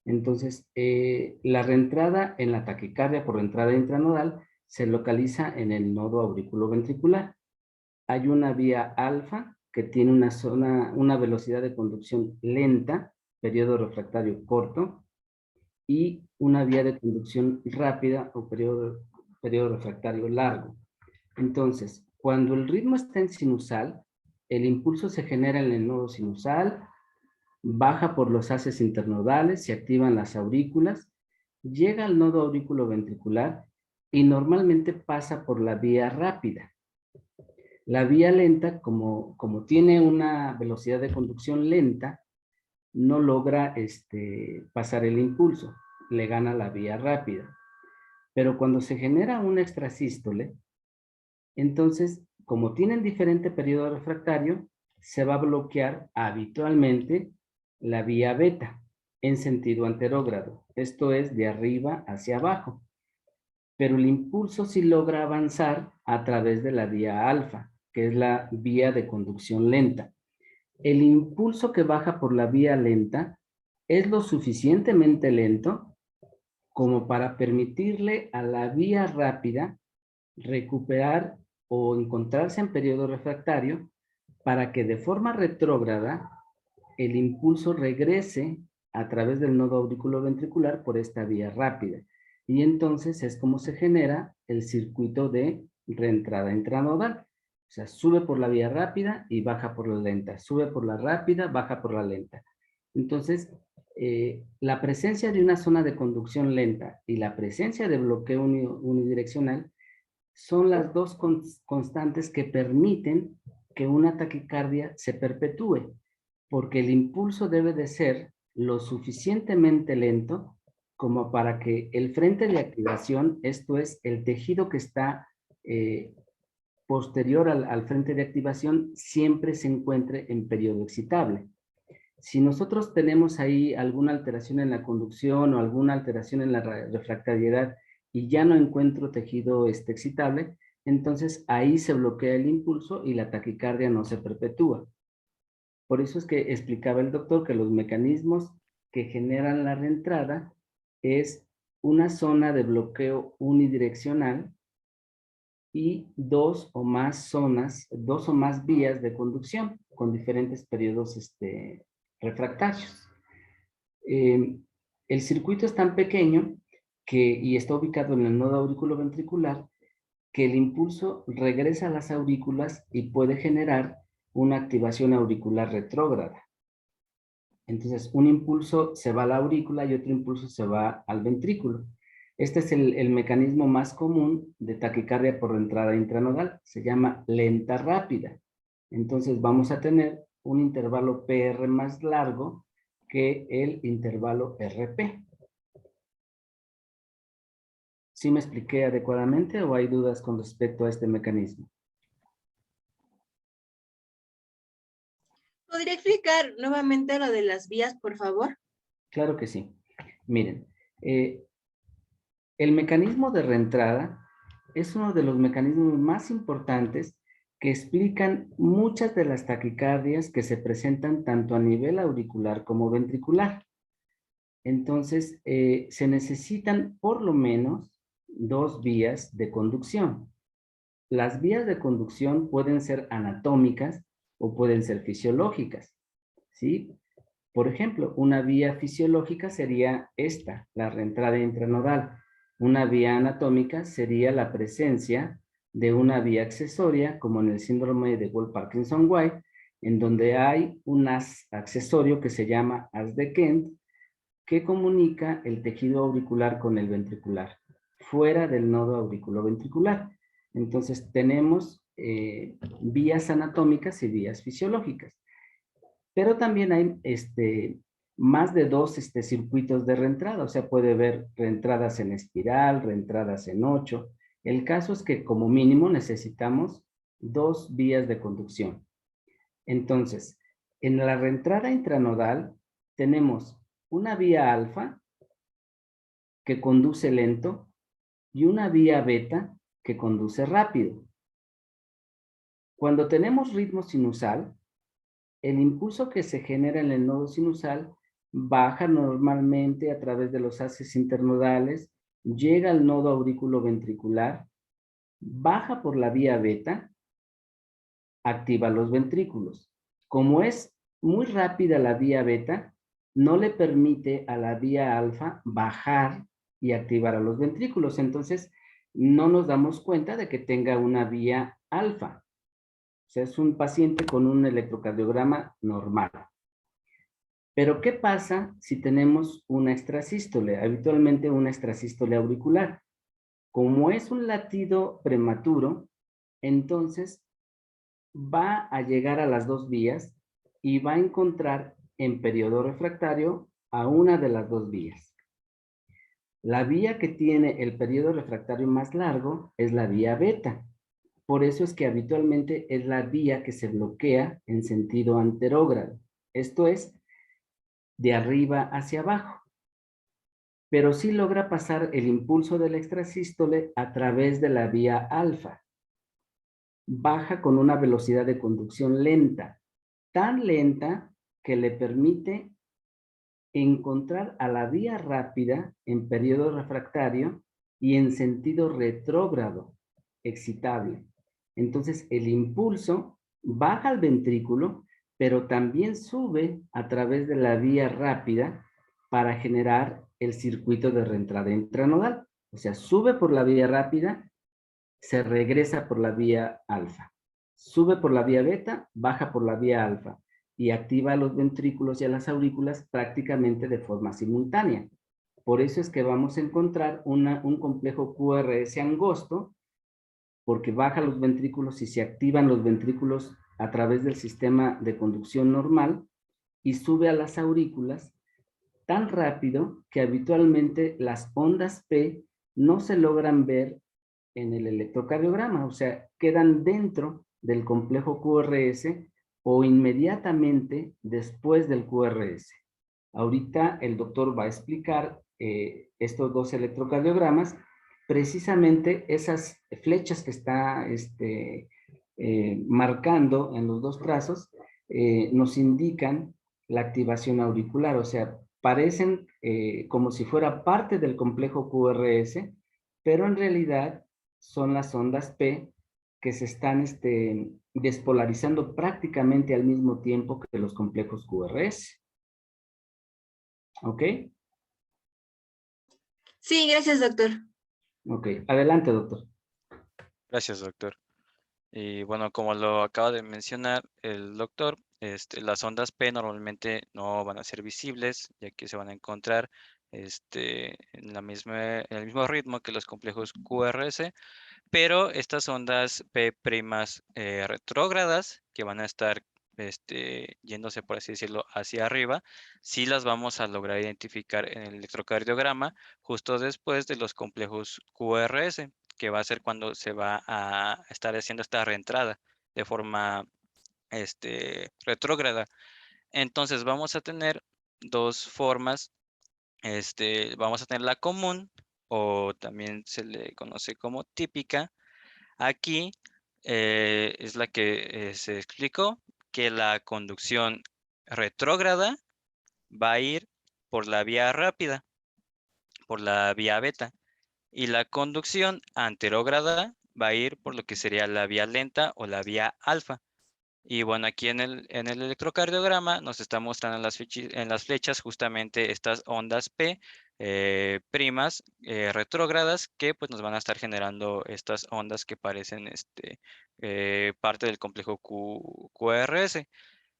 Entonces, la reentrada en la taquicardia por reentrada intranodal se localiza en el nodo auriculoventricular. Hay una vía alfa que tiene una velocidad de conducción lenta, periodo refractario corto, y una vía de conducción rápida o periodo refractario largo. Entonces, cuando el ritmo está en sinusal, el impulso se genera en el nodo sinusal, baja por los haces internodales, se activan las aurículas, llega al nodo auriculoventricular y normalmente pasa por la vía rápida. La vía lenta, como tiene una velocidad de conducción lenta, no logra pasar el impulso, le gana la vía rápida. Pero cuando se genera una extrasístole, entonces, como tienen diferente periodo refractario, se va a bloquear habitualmente la vía beta en sentido anterógrado. Esto es de arriba hacia abajo. Pero el impulso sí logra avanzar a través de la vía alfa, que es la vía de conducción lenta. El impulso que baja por la vía lenta es lo suficientemente lento como para permitirle a la vía rápida recuperar o encontrarse en periodo refractario para que de forma retrógrada el impulso regrese a través del nodo auriculoventricular por esta vía rápida. Y entonces es como se genera el circuito de reentrada intranodal. O sea, sube por la vía rápida y baja por la lenta. Sube por la rápida, baja por la lenta. Entonces, la presencia de una zona de conducción lenta y la presencia de bloqueo unidireccional son las dos constantes que permiten que una taquicardia se perpetúe, porque el impulso debe de ser lo suficientemente lento como para que el frente de activación, esto es, el tejido que está posterior al frente de activación, siempre se encuentre en periodo excitable. Si nosotros tenemos ahí alguna alteración en la conducción o alguna alteración en la refractariedad y ya no encuentro tejido excitable, entonces ahí se bloquea el impulso y la taquicardia no se perpetúa. Por eso es que explicaba el doctor que los mecanismos que generan la reentrada es una zona de bloqueo unidireccional y dos o más vías de conducción con diferentes periodos refractarios. El circuito es tan pequeño y está ubicado en el nodo auriculoventricular que el impulso regresa a las aurículas y puede generar una activación auricular retrógrada. Entonces, un impulso se va a la aurícula y otro impulso se va al ventrículo. Este es el mecanismo más común de taquicardia por entrada intranodal. Se llama lenta rápida. Entonces, vamos a tener un intervalo PR más largo que el intervalo RP. ¿Sí me expliqué adecuadamente o hay dudas con respecto a este mecanismo? ¿Podría explicar nuevamente lo de las vías, por favor? Claro que sí. Miren, el mecanismo de reentrada es uno de los mecanismos más importantes que explican muchas de las taquicardias que se presentan tanto a nivel auricular como ventricular. Entonces, se necesitan por lo menos 2 vías de conducción. Las vías de conducción pueden ser anatómicas o pueden ser fisiológicas, ¿sí? Por ejemplo, una vía fisiológica sería esta, la reentrada intranodal. Una vía anatómica sería la presencia de una vía accesoria, como en el síndrome de Wolff-Parkinson-White, en donde hay un haz accesorio que se llama haz de Kent, que comunica el tejido auricular con el ventricular, fuera del nodo auriculoventricular. Entonces tenemos vías anatómicas y vías fisiológicas. Pero también hay más de 2 circuitos de reentrada, o sea, puede haber reentradas en espiral, reentradas en 8. El caso es que como mínimo necesitamos 2 vías de conducción. Entonces, en la reentrada intranodal tenemos una vía alfa que conduce lento y una vía beta que conduce rápido. Cuando tenemos ritmo sinusal, el impulso que se genera en el nodo sinusal baja normalmente a través de los haces internodales, llega al nodo auriculoventricular, baja por la vía beta, activa los ventrículos. Como es muy rápida la vía beta, no le permite a la vía alfa bajar y activar a los ventrículos. Entonces, no nos damos cuenta de que tenga una vía alfa. O sea, es un paciente con un electrocardiograma normal. Pero, ¿qué pasa si tenemos una extrasístole? Habitualmente una extrasístole auricular. Como es un latido prematuro, entonces va a llegar a las 2 vías y va a encontrar en periodo refractario a una de las 2 vías. La vía que tiene el periodo refractario más largo es la vía beta. Por eso es que habitualmente es la vía que se bloquea en sentido anterógrado. Esto es, de arriba hacia abajo. Pero sí logra pasar el impulso del extrasístole a través de la vía alfa. Baja con una velocidad de conducción lenta, tan lenta que le permite encontrar a la vía rápida en periodo refractario y en sentido retrógrado, excitable. Entonces, el impulso baja al ventrículo, pero también sube a través de la vía rápida para generar el circuito de reentrada intranodal. O sea, sube por la vía rápida, se regresa por la vía alfa. Sube por la vía beta, baja por la vía alfa y activa a los ventrículos y a las aurículas prácticamente de forma simultánea. Por eso es que vamos a encontrar un complejo QRS angosto, porque baja los ventrículos y se activan los ventrículos a través del sistema de conducción normal y sube a las aurículas tan rápido que habitualmente las ondas P no se logran ver en el electrocardiograma, o sea, quedan dentro del complejo QRS o inmediatamente después del QRS. Ahorita el doctor va a explicar estos 2 electrocardiogramas, precisamente esas flechas que está marcando en los 2 trazos nos indican la activación auricular, o sea, parecen como si fuera parte del complejo QRS, pero en realidad son las ondas P que se están despolarizando prácticamente al mismo tiempo que los complejos QRS. ¿Ok? Sí, gracias, doctor. Ok, adelante, doctor. Gracias, doctor. Y bueno, como lo acaba de mencionar el doctor, las ondas P normalmente no van a ser visibles, ya que se van a encontrar en en el mismo ritmo que los complejos QRS, pero estas ondas P' retrógradas, que van a estar yéndose, por así decirlo, hacia arriba, sí las vamos a lograr identificar en el electrocardiograma justo después de los complejos QRS, que va a ser cuando se va a estar haciendo esta reentrada de forma retrógrada. Entonces vamos a tener 2 formas. Vamos a tener la común, o también se le conoce como típica. Aquí es la que se explicó, que la conducción retrógrada va a ir por la vía rápida, por la vía beta, y la conducción anterógrada va a ir por lo que sería la vía lenta o la vía alfa. Y bueno, aquí en el electrocardiograma nos está mostrando en las flechas justamente estas ondas P primas retrógradas que pues nos van a estar generando estas ondas que parecen parte del complejo QRS.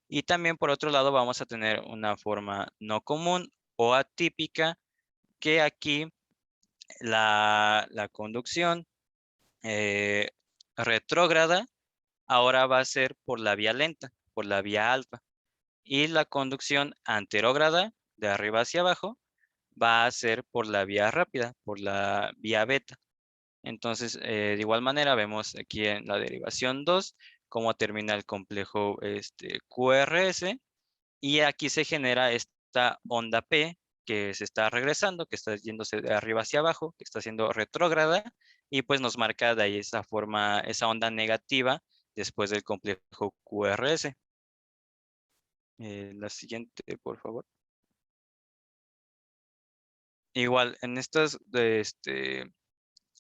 Y también por otro lado vamos a tener una forma no común o atípica, que aquí la conducción retrógrada ahora va a ser por la vía lenta, por la vía alfa. Y la conducción anterógrada, de arriba hacia abajo, va a ser por la vía rápida, por la vía beta. Entonces, de igual manera, vemos aquí en la derivación 2 cómo termina el complejo QRS. Y aquí se genera esta onda P que se está regresando, que está yéndose de arriba hacia abajo, que está siendo retrógrada, y pues nos marca de ahí esa forma, esa onda negativa después del complejo QRS. La siguiente, por favor. Igual, en estas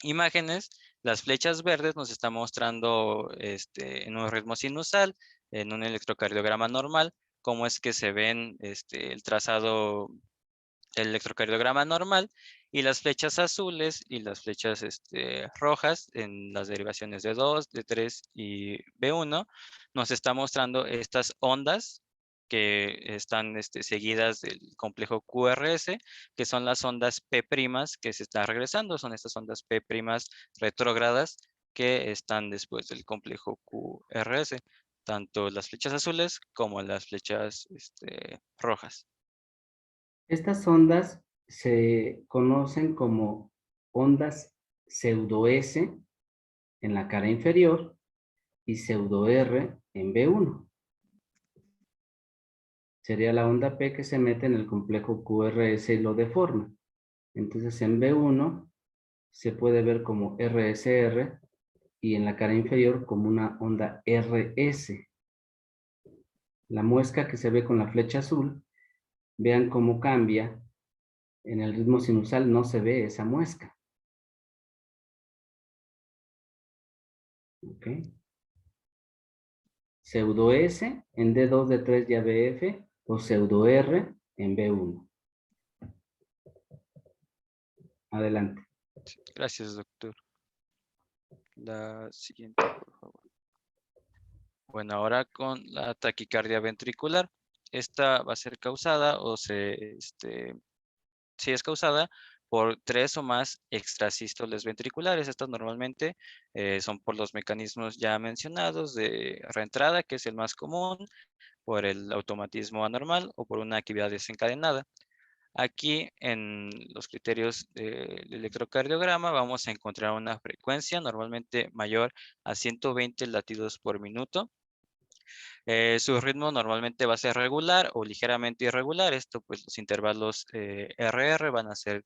imágenes, las flechas verdes nos están mostrando en un ritmo sinusal, en un electrocardiograma normal, cómo es que se ven el trazado del electrocardiograma normal, y las flechas azules y las flechas rojas en las derivaciones de 2, de 3 y B1 nos está mostrando estas ondas que están seguidas del complejo QRS, que son las ondas P' que se están regresando, son estas ondas P' retrógradas que están después del complejo QRS, tanto las flechas azules como las flechas rojas. Estas ondas se conocen como ondas pseudo-S en la cara inferior y pseudo-R en B1. Sería la onda P que se mete en el complejo QRS y lo deforma. Entonces en B1 se puede ver como RSR y en la cara inferior como una onda RS. La muesca que se ve con la flecha azul, vean cómo cambia. En el ritmo sinusal no se ve esa muesca. ¿Ok? Pseudo S en D2, D3 y ABF o pseudo R en B1. Adelante. Gracias, doctor. La siguiente, por favor. Bueno, ahora con la taquicardia ventricular. Esta va a ser causada o sí es causada por 3 o más extrasístoles ventriculares. Estas normalmente son por los mecanismos ya mencionados de reentrada, que es el más común, por el automatismo anormal o por una actividad desencadenada. Aquí en los criterios del electrocardiograma vamos a encontrar una frecuencia normalmente mayor a 120 latidos por minuto. Su ritmo normalmente va a ser regular o ligeramente irregular. Esto pues los intervalos RR van a ser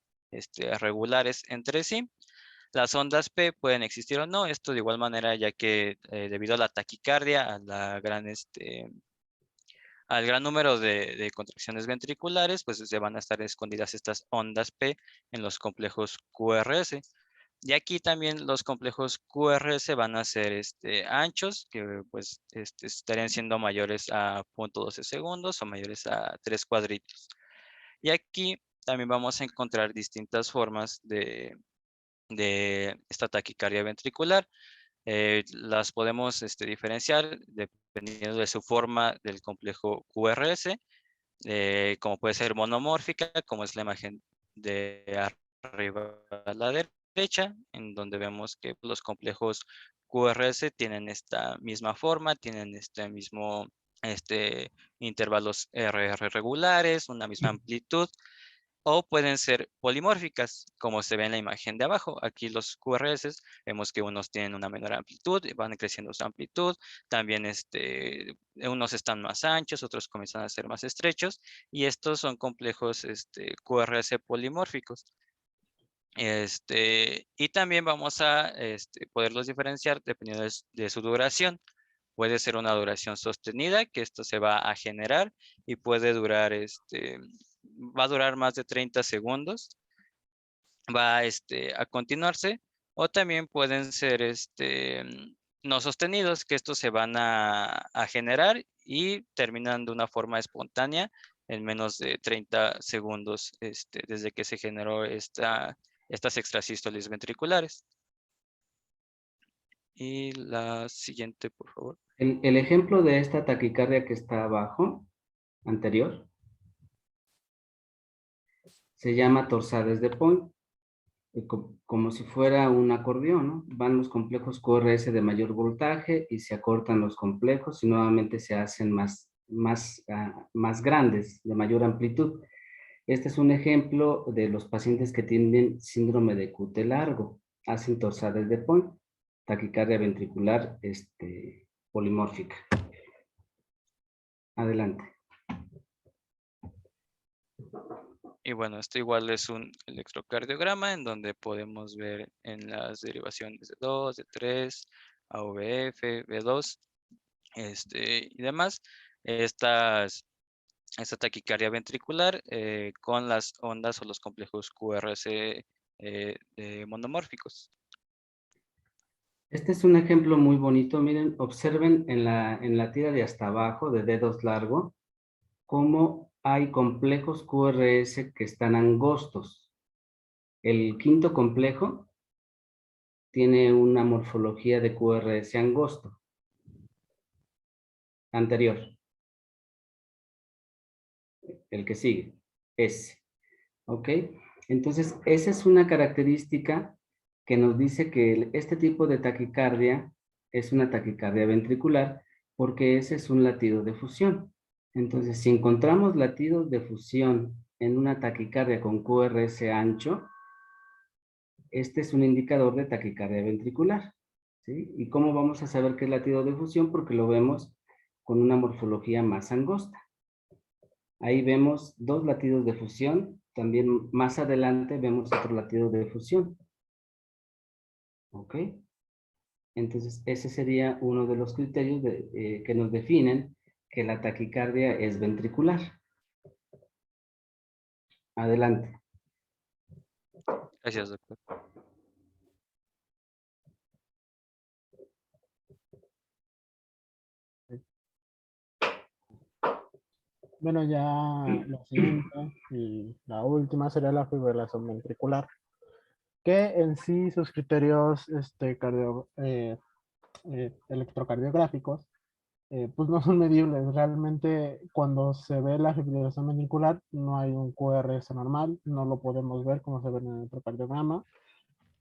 regulares entre sí. Las ondas P pueden existir o no. Esto de igual manera, ya que debido a la taquicardia, a la al gran número de contracciones ventriculares, pues se van a estar escondidas estas ondas P en los complejos QRS. Y aquí también los complejos QRS van a ser anchos, que pues estarían siendo mayores a 0.12 segundos o mayores a 3 cuadritos. Y aquí también vamos a encontrar distintas formas de esta taquicardia ventricular. Las podemos diferenciar dependiendo de su forma del complejo QRS, como puede ser monomórfica, como es la imagen de arriba a la derecha, en donde vemos que los complejos QRS tienen esta misma forma, tienen intervalos RR regulares, una misma amplitud, o pueden ser polimórficas, como se ve en la imagen de abajo. Aquí los QRS vemos que unos tienen una menor amplitud, van creciendo su amplitud, también unos están más anchos, otros comienzan a ser más estrechos, y estos son complejos QRS polimórficos. Y también vamos a poderlos diferenciar dependiendo de su duración. Puede ser una duración sostenida, que esto se va a generar y puede durar, va a durar más de 30 segundos. Va a continuarse, o también pueden ser no sostenidos, que estos se van a generar y terminan de una forma espontánea en menos de 30 segundos desde que se generó estas extrasístoles ventriculares. Y la siguiente, por favor. El ejemplo de esta taquicardia que está abajo, anterior, se llama torsades de Point, como si fuera un acordeón, ¿no? Van los complejos QRS de mayor voltaje y se acortan los complejos y nuevamente se hacen más grandes, de mayor amplitud. Este es un ejemplo de los pacientes que tienen síndrome de QT largo, hacen torsades de Point, taquicardia ventricular polimórfica. Adelante. Y bueno, esto igual es un electrocardiograma en donde podemos ver en las derivaciones de 2, de 3, AVF, B2, y demás, esta taquicardia ventricular con las ondas o los complejos QRS monomórficos. Este es un ejemplo muy bonito. Miren, observen en la tira de hasta abajo, de dedos largo, cómo hay complejos QRS que están angostos. El quinto complejo tiene una morfología de QRS angosto. Anterior. El que sigue. S. ¿Ok? Entonces, esa es una característica que nos dice que este tipo de taquicardia es una taquicardia ventricular porque ese es un latido de fusión. Entonces, si encontramos latidos de fusión en una taquicardia con QRS ancho, este es un indicador de taquicardia ventricular. ¿Sí? ¿Y cómo vamos a saber que es latido de fusión? Porque lo vemos con una morfología más angosta. Ahí vemos dos latidos de fusión. También más adelante vemos otro latido de fusión. ¿Ok? Entonces, ese sería uno de los criterios que nos definen que la taquicardia es ventricular. Adelante. Gracias, doctor. Bueno, ya la siguiente y la última sería la fibrilación ventricular, que en sí sus criterios electrocardiográficos pues no son medibles. Realmente cuando se ve la fibrilación ventricular no hay un QRS normal, no lo podemos ver como se ve en el electrocardiograma.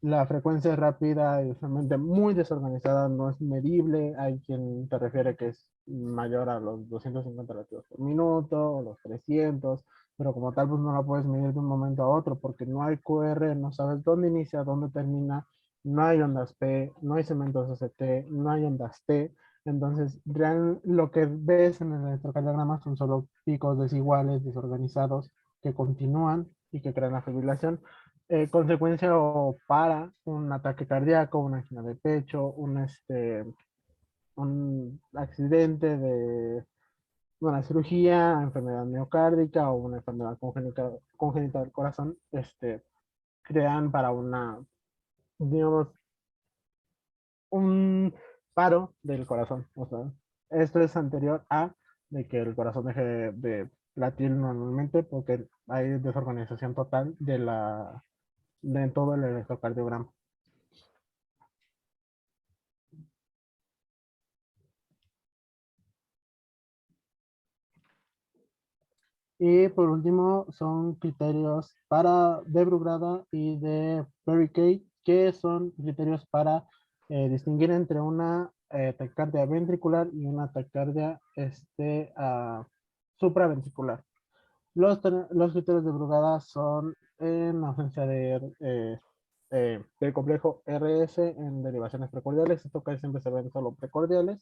La frecuencia es rápida y usualmente muy desorganizada, no es medible. Hay quien te refiere que es mayor a los 250 latidos por minuto o los 300, pero como tal pues no la puedes medir de un momento a otro porque no hay QR, no sabes dónde inicia, dónde termina, no hay ondas P, no hay segmentos ST, no hay ondas T. Entonces, lo que ves en el electrocardiograma son solo picos desiguales, desorganizados, que continúan y que crean la fibrilación. Consecuencia o para un ataque cardíaco, una angina de pecho, un accidente de una cirugía, enfermedad miocárdica o una enfermedad congénita del corazón, crean para digamos, un paro del corazón. O sea, esto es anterior a de que el corazón deje de latir normalmente porque hay desorganización total de todo el electrocardiograma. Y por último, son criterios de Brugada y de Perry Kay, que son criterios para distinguir entre una taquicardia ventricular y una taquicardia supraventricular. Los criterios de Brugada son en ausencia del complejo RS en derivaciones precordiales. Esto casi siempre se ven solo precordiales.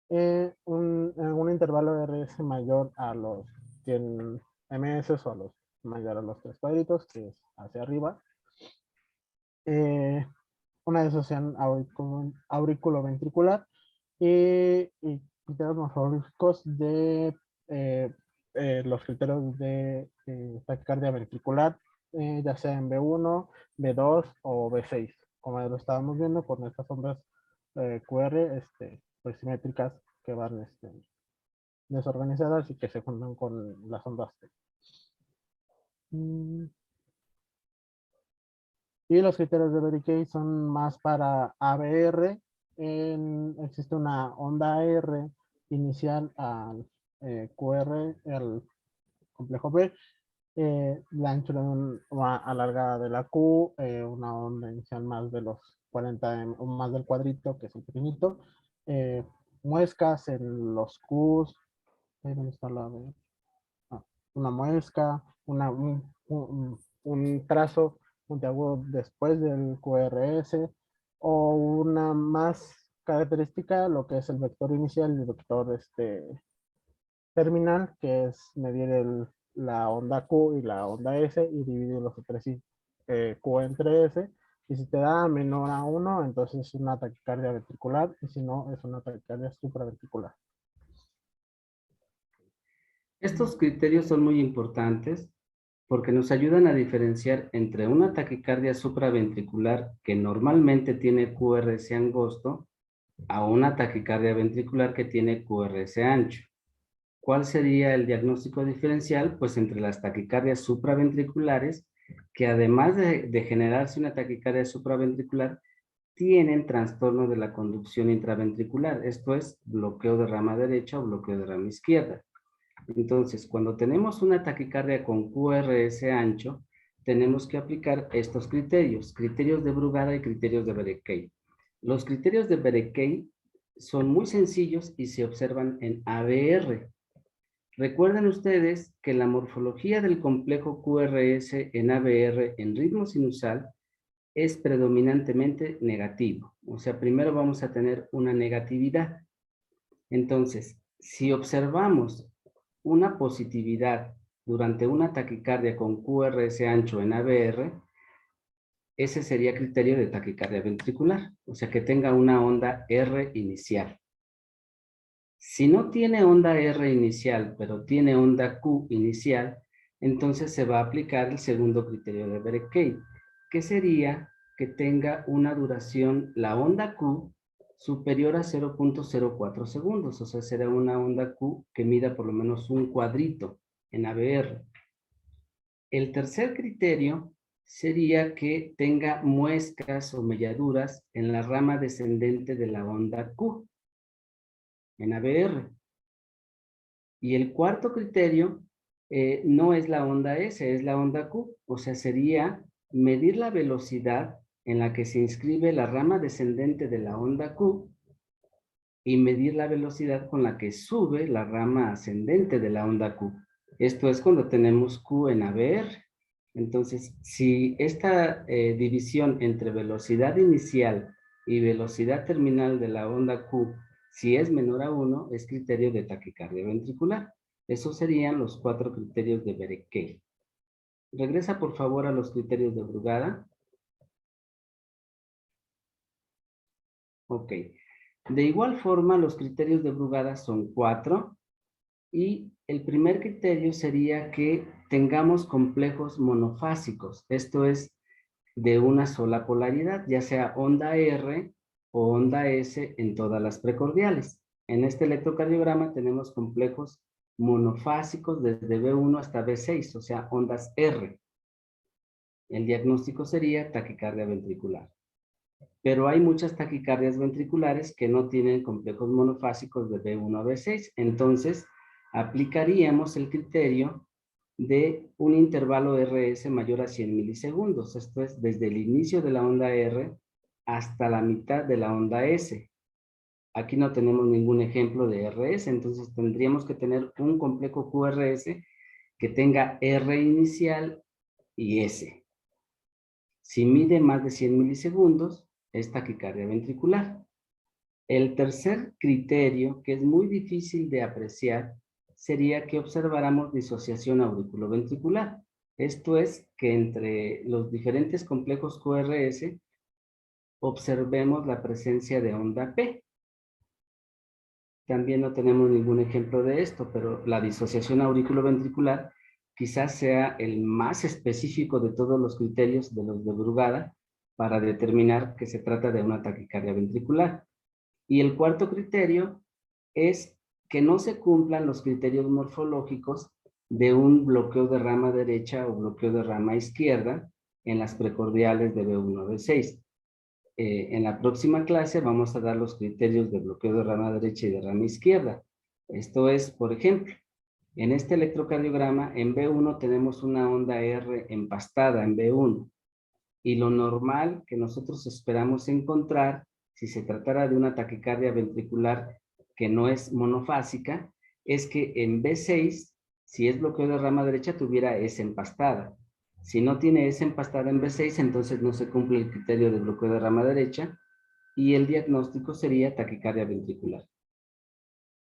En un intervalo RS mayor a los 100 ms o a mayor a los 3 cuadritos, que es hacia arriba. una disociación auriculoventricular y criterios morfológicos de los criterios de taquicardia ventricular, ya sea en B1, B2 o B6, como ya lo estábamos viendo con estas ondas QR pues simétricas que van desorganizadas y que se juntan con las ondas T. Y los criterios de Berry son más para ABR. Existe una onda R inicial al QR, al complejo B, la anchura alargada de la Q, una onda inicial más de los 40, o más del cuadrito, que es el pequeñito, muescas en los Qs, ¿dónde está la B? Una muesca, un trazo puntiagudo después del QRS, o una más característica, lo que es el vector inicial y el vector terminal, que es medir la onda Q y la onda S y dividirlos entre Q entre S. Y si te da menor a 1, entonces es una taquicardia ventricular, y si no, es una taquicardia supraventricular. Estos criterios son muy importantes porque nos ayudan a diferenciar entre una taquicardia supraventricular que normalmente tiene QRS angosto a una taquicardia ventricular que tiene QRS ancho. ¿Cuál sería el diagnóstico diferencial? Pues entre las taquicardias supraventriculares, que además de generarse una taquicardia supraventricular, tienen trastorno de la conducción intraventricular, esto es bloqueo de rama derecha o bloqueo de rama izquierda. Entonces, cuando tenemos una taquicardia con QRS ancho, tenemos que aplicar estos criterios de Brugada y criterios de Berekei. Los criterios de Berekei son muy sencillos y se observan en ABR. Recuerden ustedes que la morfología del complejo QRS en ABR en ritmo sinusal es predominantemente negativo. O sea, primero vamos a tener una negatividad. Entonces, si observamos una positividad durante una taquicardia con QRS ancho en ABR, ese sería criterio de taquicardia ventricular, o sea que tenga una onda R inicial. Si no tiene onda R inicial, pero tiene onda Q inicial, entonces se va a aplicar el segundo criterio de Berekei, que sería que tenga una duración, la onda Q, superior a 0.04 segundos, o sea, será una onda Q que mida por lo menos un cuadrito en ABR. El tercer criterio sería que tenga muescas o melladuras en la rama descendente de la onda Q, en ABR. Y el cuarto criterio no es la onda S, es la onda Q, o sea, sería medir la velocidad en la que se inscribe la rama descendente de la onda Q y medir la velocidad con la que sube la rama ascendente de la onda Q. Esto es cuando tenemos Q en ABR. Entonces, si esta división entre velocidad inicial y velocidad terminal de la onda Q, si es menor a 1, es criterio de taquicardia ventricular. Esos serían los 4 criterios de Berekei. Regresa por favor a los criterios de Brugada. Ok. De igual forma, los criterios de Brugada son 4 y el primer criterio sería que tengamos complejos monofásicos. Esto es de una sola polaridad, ya sea onda R o onda S en todas las precordiales. En este electrocardiograma tenemos complejos monofásicos desde B1 hasta B6, o sea, ondas R. El diagnóstico sería taquicardia ventricular. Pero hay muchas taquicardias ventriculares que no tienen complejos monofásicos de B1 a B6. Entonces, aplicaríamos el criterio de un intervalo RS mayor a 100 milisegundos. Esto es desde el inicio de la onda R hasta la mitad de la onda S. Aquí no tenemos ningún ejemplo de RS, entonces tendríamos que tener un complejo QRS que tenga R inicial y S. Si mide más de 100 milisegundos, es taquicardia ventricular. El tercer criterio, que es muy difícil de apreciar, sería que observáramos disociación auriculoventricular. Esto es que entre los diferentes complejos QRS observemos la presencia de onda P. También no tenemos ningún ejemplo de esto, pero la disociación auriculoventricular quizás sea el más específico de todos los criterios de los de Brugada para determinar que se trata de una taquicardia ventricular. Y el cuarto criterio es que no se cumplan los criterios morfológicos de un bloqueo de rama derecha o bloqueo de rama izquierda en las precordiales de B1 B6. En la próxima clase vamos a dar los criterios de bloqueo de rama derecha y de rama izquierda. Esto es, por ejemplo, en este electrocardiograma en B1 tenemos una onda R empastada en B1 y lo normal que nosotros esperamos encontrar si se tratara de una taquicardia ventricular que no es monofásica es que en B6, si es bloqueo de rama derecha, tuviera S empastada. Si no tiene S empastada en B6, entonces no se cumple el criterio de bloqueo de rama derecha y el diagnóstico sería taquicardia ventricular.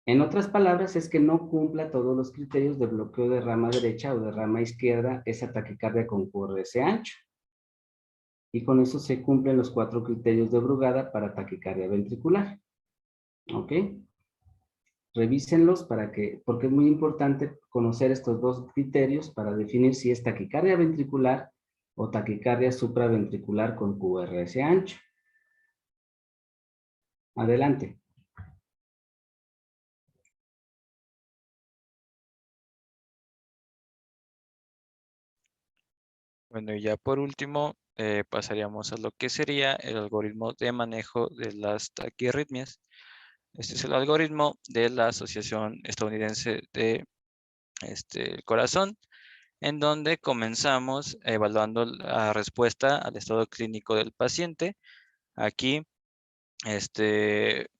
En otras palabras, es que no cumpla todos los criterios de bloqueo de rama derecha o de rama izquierda esa taquicardia con QRS ancho. Y con eso se cumplen los 4 criterios de Brugada para taquicardia ventricular. ¿Ok? Revísenlos porque es muy importante conocer estos 2 criterios para definir si es taquicardia ventricular o taquicardia supraventricular con QRS ancho. Adelante. Bueno, y ya por último, pasaríamos a lo que sería el algoritmo de manejo de las taquiarritmias. Este es el algoritmo de la Asociación Estadounidense de el Corazón, en donde comenzamos evaluando la respuesta al estado clínico del paciente. Aquí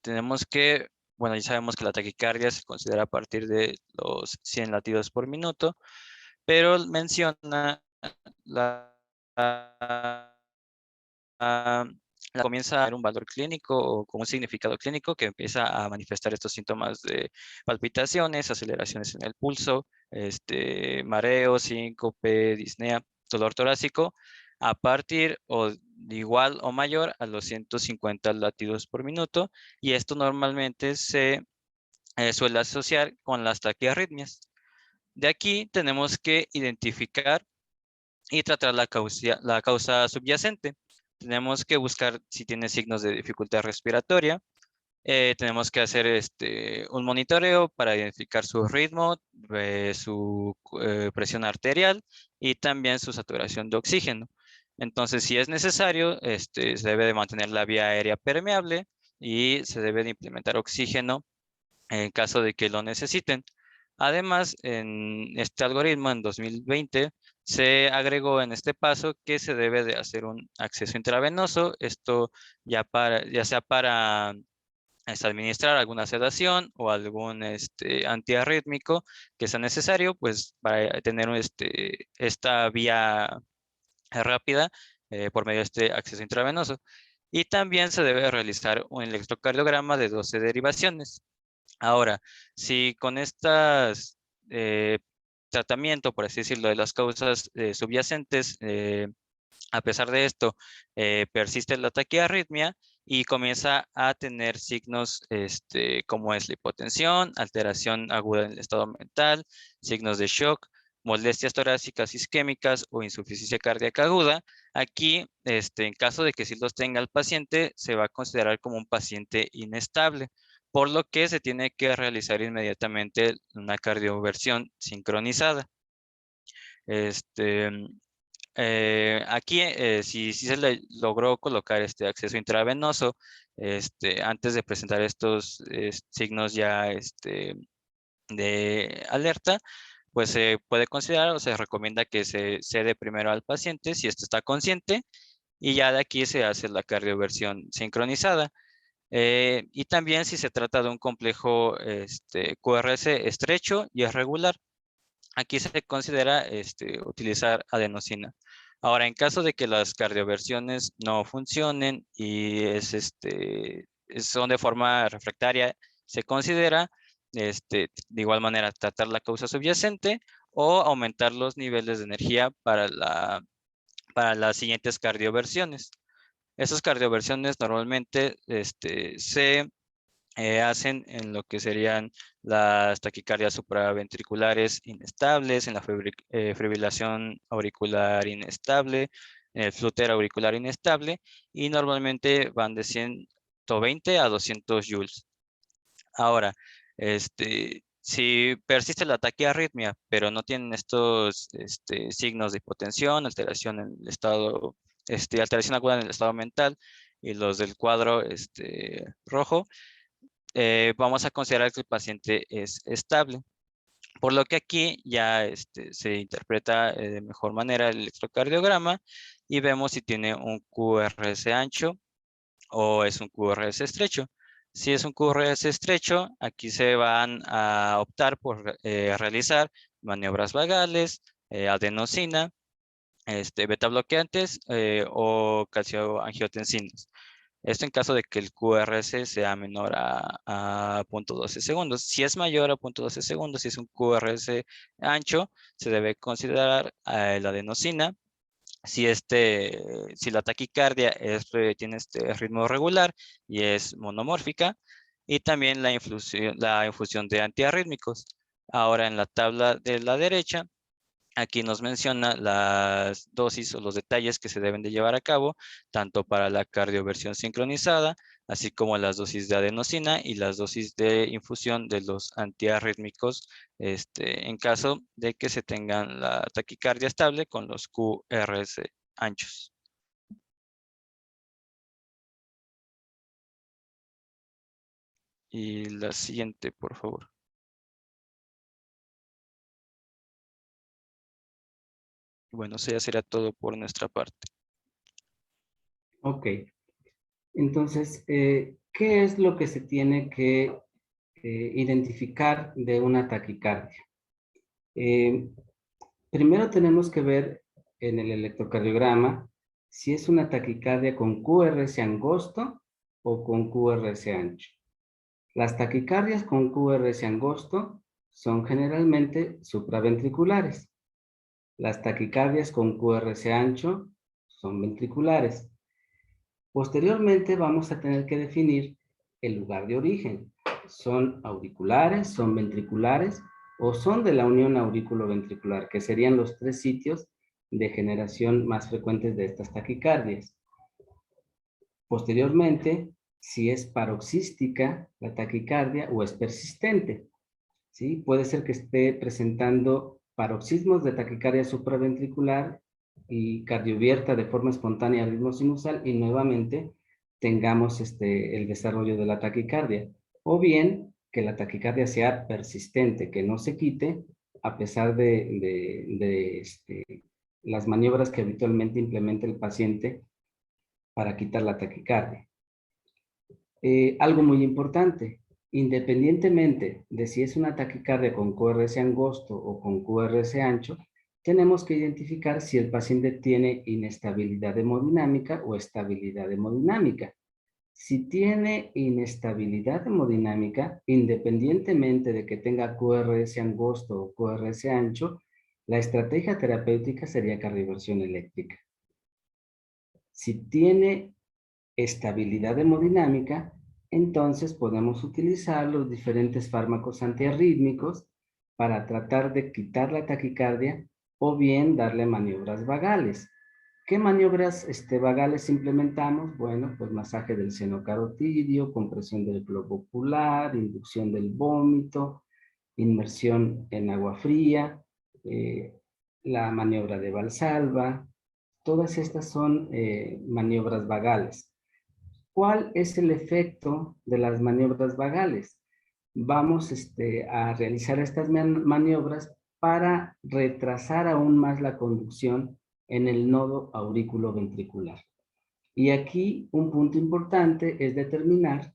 tenemos que, bueno, ya sabemos que la taquicardia se considera a partir de los 100 latidos por minuto, pero menciona comienza a dar un valor clínico o con un significado clínico que empieza a manifestar estos síntomas de palpitaciones, aceleraciones en el pulso, mareo, síncope, disnea, dolor torácico, a partir o igual o mayor a los 150 latidos por minuto, y esto normalmente se suele asociar con las taquiarritmias. De aquí tenemos que identificar y tratar la causa subyacente. Tenemos que buscar si tiene signos de dificultad respiratoria. Tenemos que hacer un monitoreo para identificar su ritmo, su presión arterial y también su saturación de oxígeno. Entonces, si es necesario, se debe de mantener la vía aérea permeable y se debe de implementar oxígeno en caso de que lo necesiten. Además, en este algoritmo, en 2020, se agregó en este paso que se debe de hacer un acceso intravenoso, esto ya sea para administrar alguna sedación o algún antiarrítmico que sea necesario, pues para tener esta vía rápida por medio de este acceso intravenoso. Y también se debe realizar un electrocardiograma de 12 derivaciones. Ahora, si con estas tratamiento, por así decirlo, de las causas subyacentes, a pesar de esto, persiste la taquiarritmia y comienza a tener signos como es la hipotensión, alteración aguda en el estado mental, signos de shock, molestias torácicas isquémicas o insuficiencia cardíaca aguda. Aquí, en caso de que sí los tenga el paciente, se va a considerar como un paciente inestable, por lo que se tiene que realizar inmediatamente una cardioversión sincronizada. Aquí, si se le logró colocar este acceso intravenoso antes de presentar estos signos ya de alerta, pues se puede considerar o se recomienda que se cede primero al paciente si está consciente, y ya de aquí se hace la cardioversión sincronizada. Y también si se trata de un complejo QRS estrecho y irregular, aquí se considera utilizar adenosina. Ahora, en caso de que las cardioversiones no funcionen y son de forma refractaria, se considera de igual manera tratar la causa subyacente o aumentar los niveles de energía para las siguientes cardioversiones. Esas cardioversiones normalmente se hacen en lo que serían las taquicardias supraventriculares inestables, en la fibrilación auricular inestable, en el flúter auricular inestable, y normalmente van de 120 a 200 joules. Ahora, si persiste la taquiarritmia, pero no tienen estos signos de hipotensión, alteración en el estado, alteración aguda en el estado mental y los del cuadro rojo, vamos a considerar que el paciente es estable. Por lo que aquí ya se interpreta de mejor manera el electrocardiograma y vemos si tiene un QRS ancho o es un QRS estrecho. Si es un QRS estrecho, aquí se van a optar por realizar maniobras vagales, adenosina, beta bloqueantes o calcioangiotensinas. Esto en caso de que el QRS sea menor a 0.12 segundos. Si es mayor a 0.12 segundos, si es un QRS ancho, se debe considerar la adenosina. Si la taquicardia tiene este ritmo regular y es monomórfica, y también la infusión de antiarrítmicos. Ahora en la tabla de la derecha, aquí nos menciona las dosis o los detalles que se deben de llevar a cabo, tanto para la cardioversión sincronizada, así como las dosis de adenosina y las dosis de infusión de los antiarrítmicos, en caso de que se tengan la taquicardia estable con los QRS anchos. Y la siguiente, por favor. Bueno, eso ya será todo por nuestra parte. Ok. Entonces, ¿qué es lo que se tiene que identificar de una taquicardia? Primero tenemos que ver en el electrocardiograma si es una taquicardia con QRS angosto o con QRS ancho. Las taquicardias con QRS angosto son generalmente supraventriculares. Las taquicardias con QRS ancho son ventriculares. Posteriormente vamos a tener que definir el lugar de origen. ¿Son auriculares, son ventriculares o son de la unión aurículo-ventricular, que serían los 3 sitios de generación más frecuentes de estas taquicardias? Posteriormente, si es paroxística la taquicardia o es persistente, ¿sí? Puede ser que esté presentando paroxismos de taquicardia supraventricular y cardiovierta de forma espontánea al ritmo sinusal y nuevamente tengamos el desarrollo de la taquicardia. O bien que la taquicardia sea persistente, que no se quite a pesar de las maniobras que habitualmente implementa el paciente para quitar la taquicardia. Algo muy importante, independientemente de si es una taquicardia con QRS angosto o con QRS ancho, tenemos que identificar si el paciente tiene inestabilidad hemodinámica o estabilidad hemodinámica. Si tiene inestabilidad hemodinámica, independientemente de que tenga QRS angosto o QRS ancho, la estrategia terapéutica sería cardioversión eléctrica. Si tiene estabilidad hemodinámica, entonces podemos utilizar los diferentes fármacos antiarrítmicos para tratar de quitar la taquicardia o bien darle maniobras vagales. ¿Qué maniobras vagales implementamos? Bueno, pues masaje del seno carotidio, compresión del globo ocular, inducción del vómito, inmersión en agua fría, la maniobra de Valsalva. Todas estas son maniobras vagales. ¿Cuál es el efecto de las maniobras vagales? Vamos a realizar estas maniobras para retrasar aún más la conducción en el nodo aurículo-ventricular. Y aquí un punto importante es determinar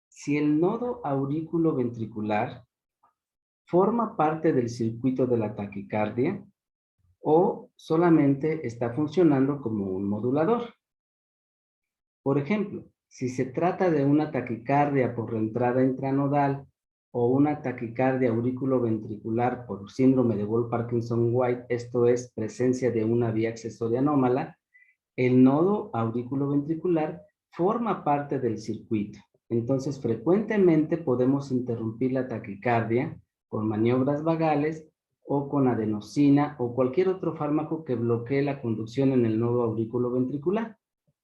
si el nodo aurículo-ventricular forma parte del circuito de la taquicardia o solamente está funcionando como un modulador. Por ejemplo, si se trata de una taquicardia por entrada intranodal o una taquicardia auriculoventricular por síndrome de Wolff-Parkinson-White, esto es presencia de una vía accesoria anómala, el nodo auriculoventricular forma parte del circuito. Entonces, frecuentemente podemos interrumpir la taquicardia con maniobras vagales o con adenosina o cualquier otro fármaco que bloquee la conducción en el nodo auriculoventricular,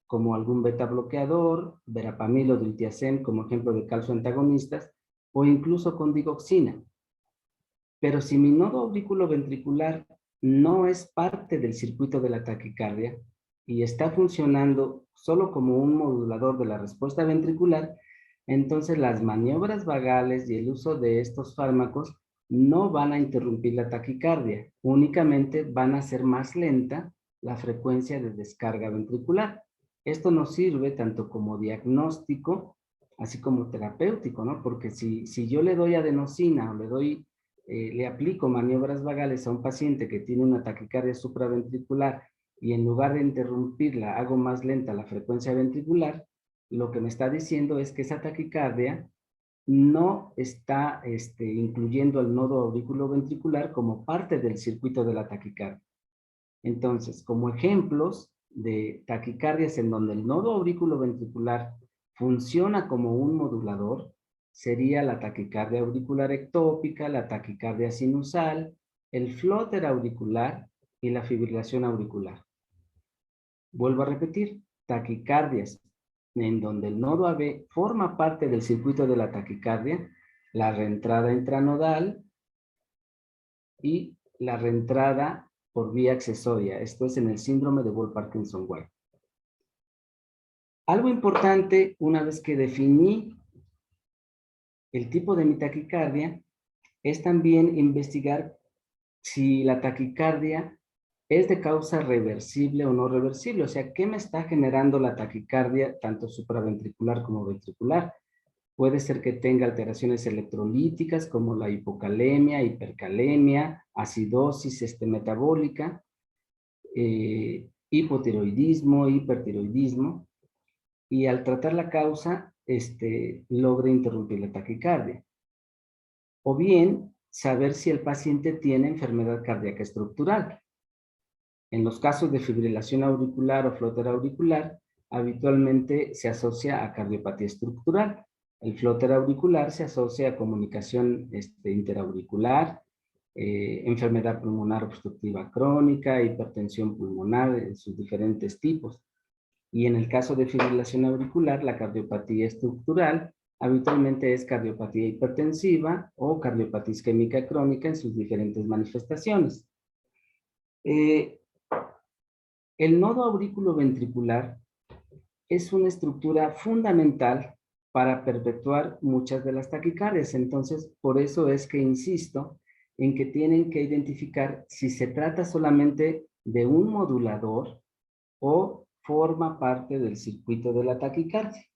como algún beta bloqueador, verapamil o diltiazem como ejemplo de calcio antagonistas, o incluso con digoxina. Pero si mi nodo auriculoventricular no es parte del circuito de la taquicardia y está funcionando solo como un modulador de la respuesta ventricular, entonces las maniobras vagales y el uso de estos fármacos no van a interrumpir la taquicardia, únicamente van a hacer más lenta la frecuencia de descarga ventricular. Esto nos sirve tanto como diagnóstico, así como terapéutico, ¿no? Porque si yo le doy adenosina o le aplico maniobras vagales a un paciente que tiene una taquicardia supraventricular y en lugar de interrumpirla hago más lenta la frecuencia ventricular, lo que me está diciendo es que esa taquicardia no está incluyendo el nodo auriculoventricular como parte del circuito de la taquicardia. Entonces, como ejemplos de taquicardias en donde el nodo auriculoventricular funciona como un modulador, sería la taquicardia auricular ectópica, la taquicardia sinusal, el flóter auricular y la fibrilación auricular. Vuelvo a repetir, taquicardias en donde el nodo AB forma parte del circuito de la taquicardia, la reentrada intranodal y la reentrada por vía accesoria. Esto es en el síndrome de Wolff-Parkinson-White. Algo importante, una vez que definí el tipo de mi taquicardia, es también investigar si la taquicardia es de causa reversible o no reversible. O sea, ¿qué me está generando la taquicardia, tanto supraventricular como ventricular? Puede ser que tenga alteraciones electrolíticas como la hipocalemia, hipercalemia, acidosis metabólica, hipotiroidismo, hipertiroidismo, y al tratar la causa, logre interrumpir la taquicardia. O bien, saber si el paciente tiene enfermedad cardíaca estructural. En los casos de fibrilación auricular o flóter auricular, habitualmente se asocia a cardiopatía estructural. El flóter auricular se asocia a comunicación interauricular, enfermedad pulmonar obstructiva crónica, hipertensión pulmonar en sus diferentes tipos. Y en el caso de fibrilación auricular, la cardiopatía estructural habitualmente es cardiopatía hipertensiva o cardiopatía isquémica crónica en sus diferentes manifestaciones. El nodo auriculoventricular es una estructura fundamental para perpetuar muchas de las taquicardias. Entonces, por eso es que insisto en que tienen que identificar si se trata solamente de un modulador o forma parte del circuito de la taquicardia.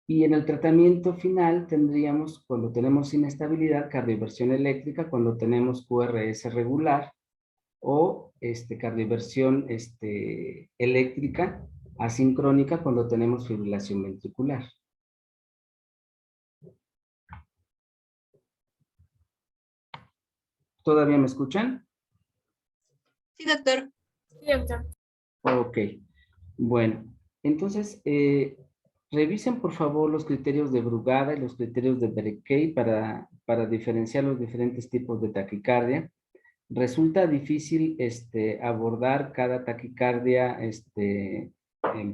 Y en el tratamiento final tendríamos, cuando tenemos inestabilidad, cardioversión eléctrica, cuando tenemos QRS regular, o cardioversión eléctrica asincrónica cuando tenemos fibrilación ventricular. ¿Todavía me escuchan? Sí, doctor. Sí, doctor. Ok. Bueno, entonces, revisen por favor los criterios de Brugada y los criterios de Berkey para diferenciar los diferentes tipos de taquicardia. Resulta difícil abordar cada taquicardia en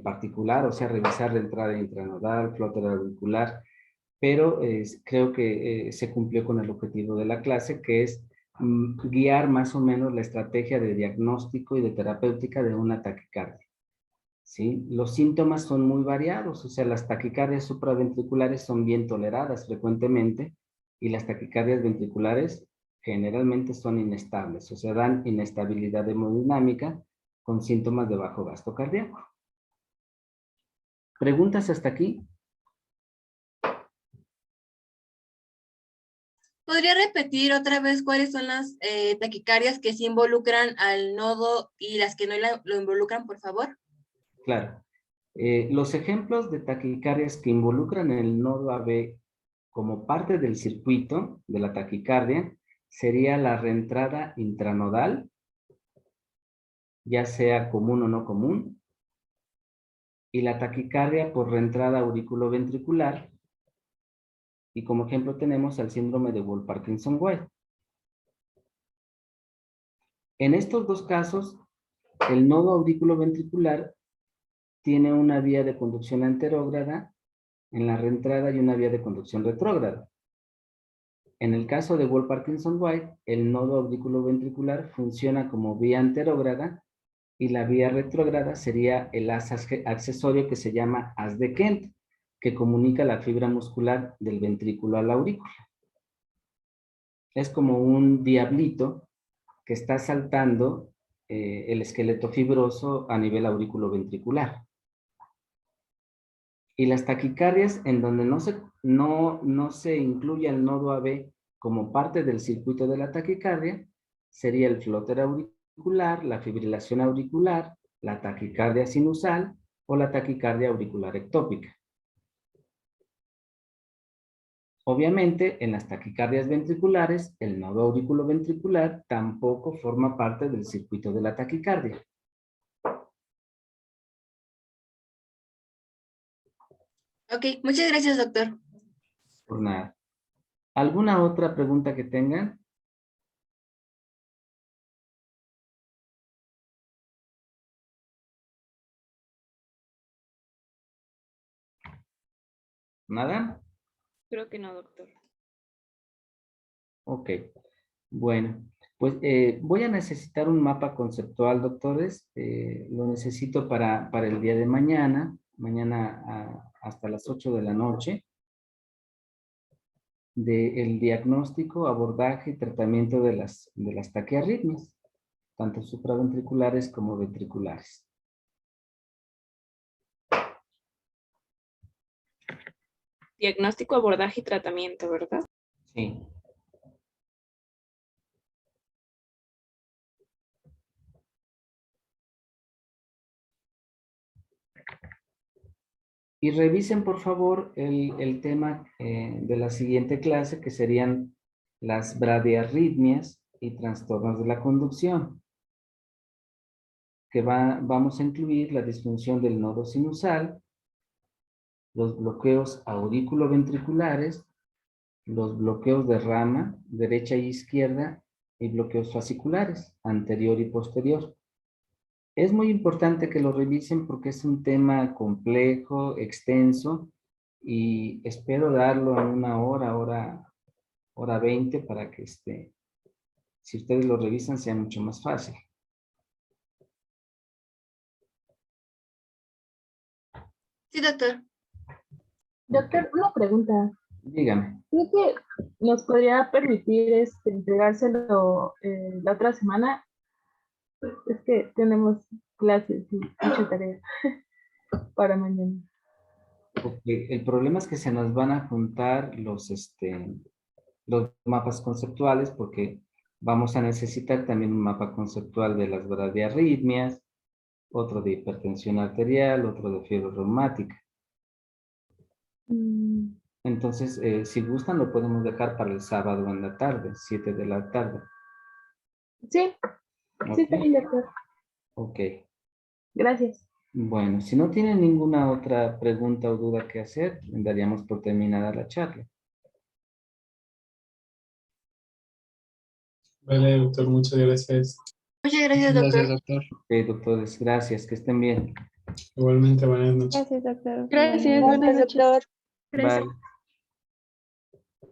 particular, o sea, revisar la entrada intranodal, flóter auricular, pero creo que se cumplió con el objetivo de la clase, que es guiar más o menos la estrategia de diagnóstico y de terapéutica de una taquicardia. ¿Sí? Los síntomas son muy variados, o sea, las taquicardias supraventriculares son bien toleradas frecuentemente y las taquicardias ventriculares generalmente son inestables, o sea, dan inestabilidad hemodinámica con síntomas de bajo gasto cardíaco. ¿Preguntas hasta aquí? ¿Podría repetir otra vez cuáles son las taquicardias que sí involucran al nodo y las que no lo involucran, por favor? Claro. Los ejemplos de taquicardias que involucran el nodo AB como parte del circuito de la taquicardia sería la reentrada intranodal, ya sea común o no común, y la taquicardia por reentrada auriculoventricular, y como ejemplo tenemos al síndrome de Wolff-Parkinson-White. En estos dos casos, el nodo auriculoventricular tiene una vía de conducción anterógrada en la reentrada y una vía de conducción retrógrada. En el caso de Wolff-Parkinson-White, el nodo auriculoventricular funciona como vía anterógrada y la vía retrógrada sería el haz accesorio que se llama haz de Kent, que comunica la fibra muscular del ventrículo a la aurícula. Es como un diablito que está saltando el esqueleto fibroso a nivel auriculoventricular. Y las taquicardias en donde no se incluye el nodo AB como parte del circuito de la taquicardia, sería el flóter auricular, la fibrilación auricular, la taquicardia sinusal o la taquicardia auricular ectópica. Obviamente, en las taquicardias ventriculares, el nodo auriculoventricular tampoco forma parte del circuito de la taquicardia. Ok, muchas gracias, doctor. Por nada. ¿Alguna otra pregunta que tengan? ¿Nada? Creo que no, doctor. Ok. Bueno, pues voy a necesitar un mapa conceptual, doctores. Lo necesito para el día de mañana. Mañana hasta las 8 de la noche. Del diagnóstico, abordaje y tratamiento de las taquiarritmias, tanto supraventriculares como ventriculares. Diagnóstico, abordaje y tratamiento, ¿verdad? Sí. Y revisen, por favor, el tema de la siguiente clase, que serían las bradiarritmias y trastornos de la conducción, que vamos a incluir la disfunción del nodo sinusal, los bloqueos auriculoventriculares, los bloqueos de rama, derecha y izquierda, y bloqueos fasciculares, anterior y posterior. Es muy importante que lo revisen porque es un tema complejo, extenso, y espero darlo en una hora 20 para que si ustedes lo revisan sea mucho más fácil. Sí, doctor. Doctor, una pregunta. Dígame. ¿Cree que nos podría permitir entregárselo la otra semana? Es que tenemos clases y mucha tarea para mañana. Porque el problema es que se nos van a juntar los mapas conceptuales, porque vamos a necesitar también un mapa conceptual de las bradiarritmias, otro de hipertensión arterial, otro de fiebre reumática. Entonces, si gustan, lo podemos dejar para el sábado en la tarde, 7 de la tarde. Sí, ¿Ok? sí, está bien, doctor. Ok. Gracias. Bueno, si no tienen ninguna otra pregunta o duda que hacer, daríamos por terminada la charla. Vale, doctor, muchas gracias. Muchas gracias, doctor. Gracias, doctor. Ok, doctores, gracias, que estén bien. Igualmente, buenas noches. Gracias, doctor. Gracias, buenas noches. Bye.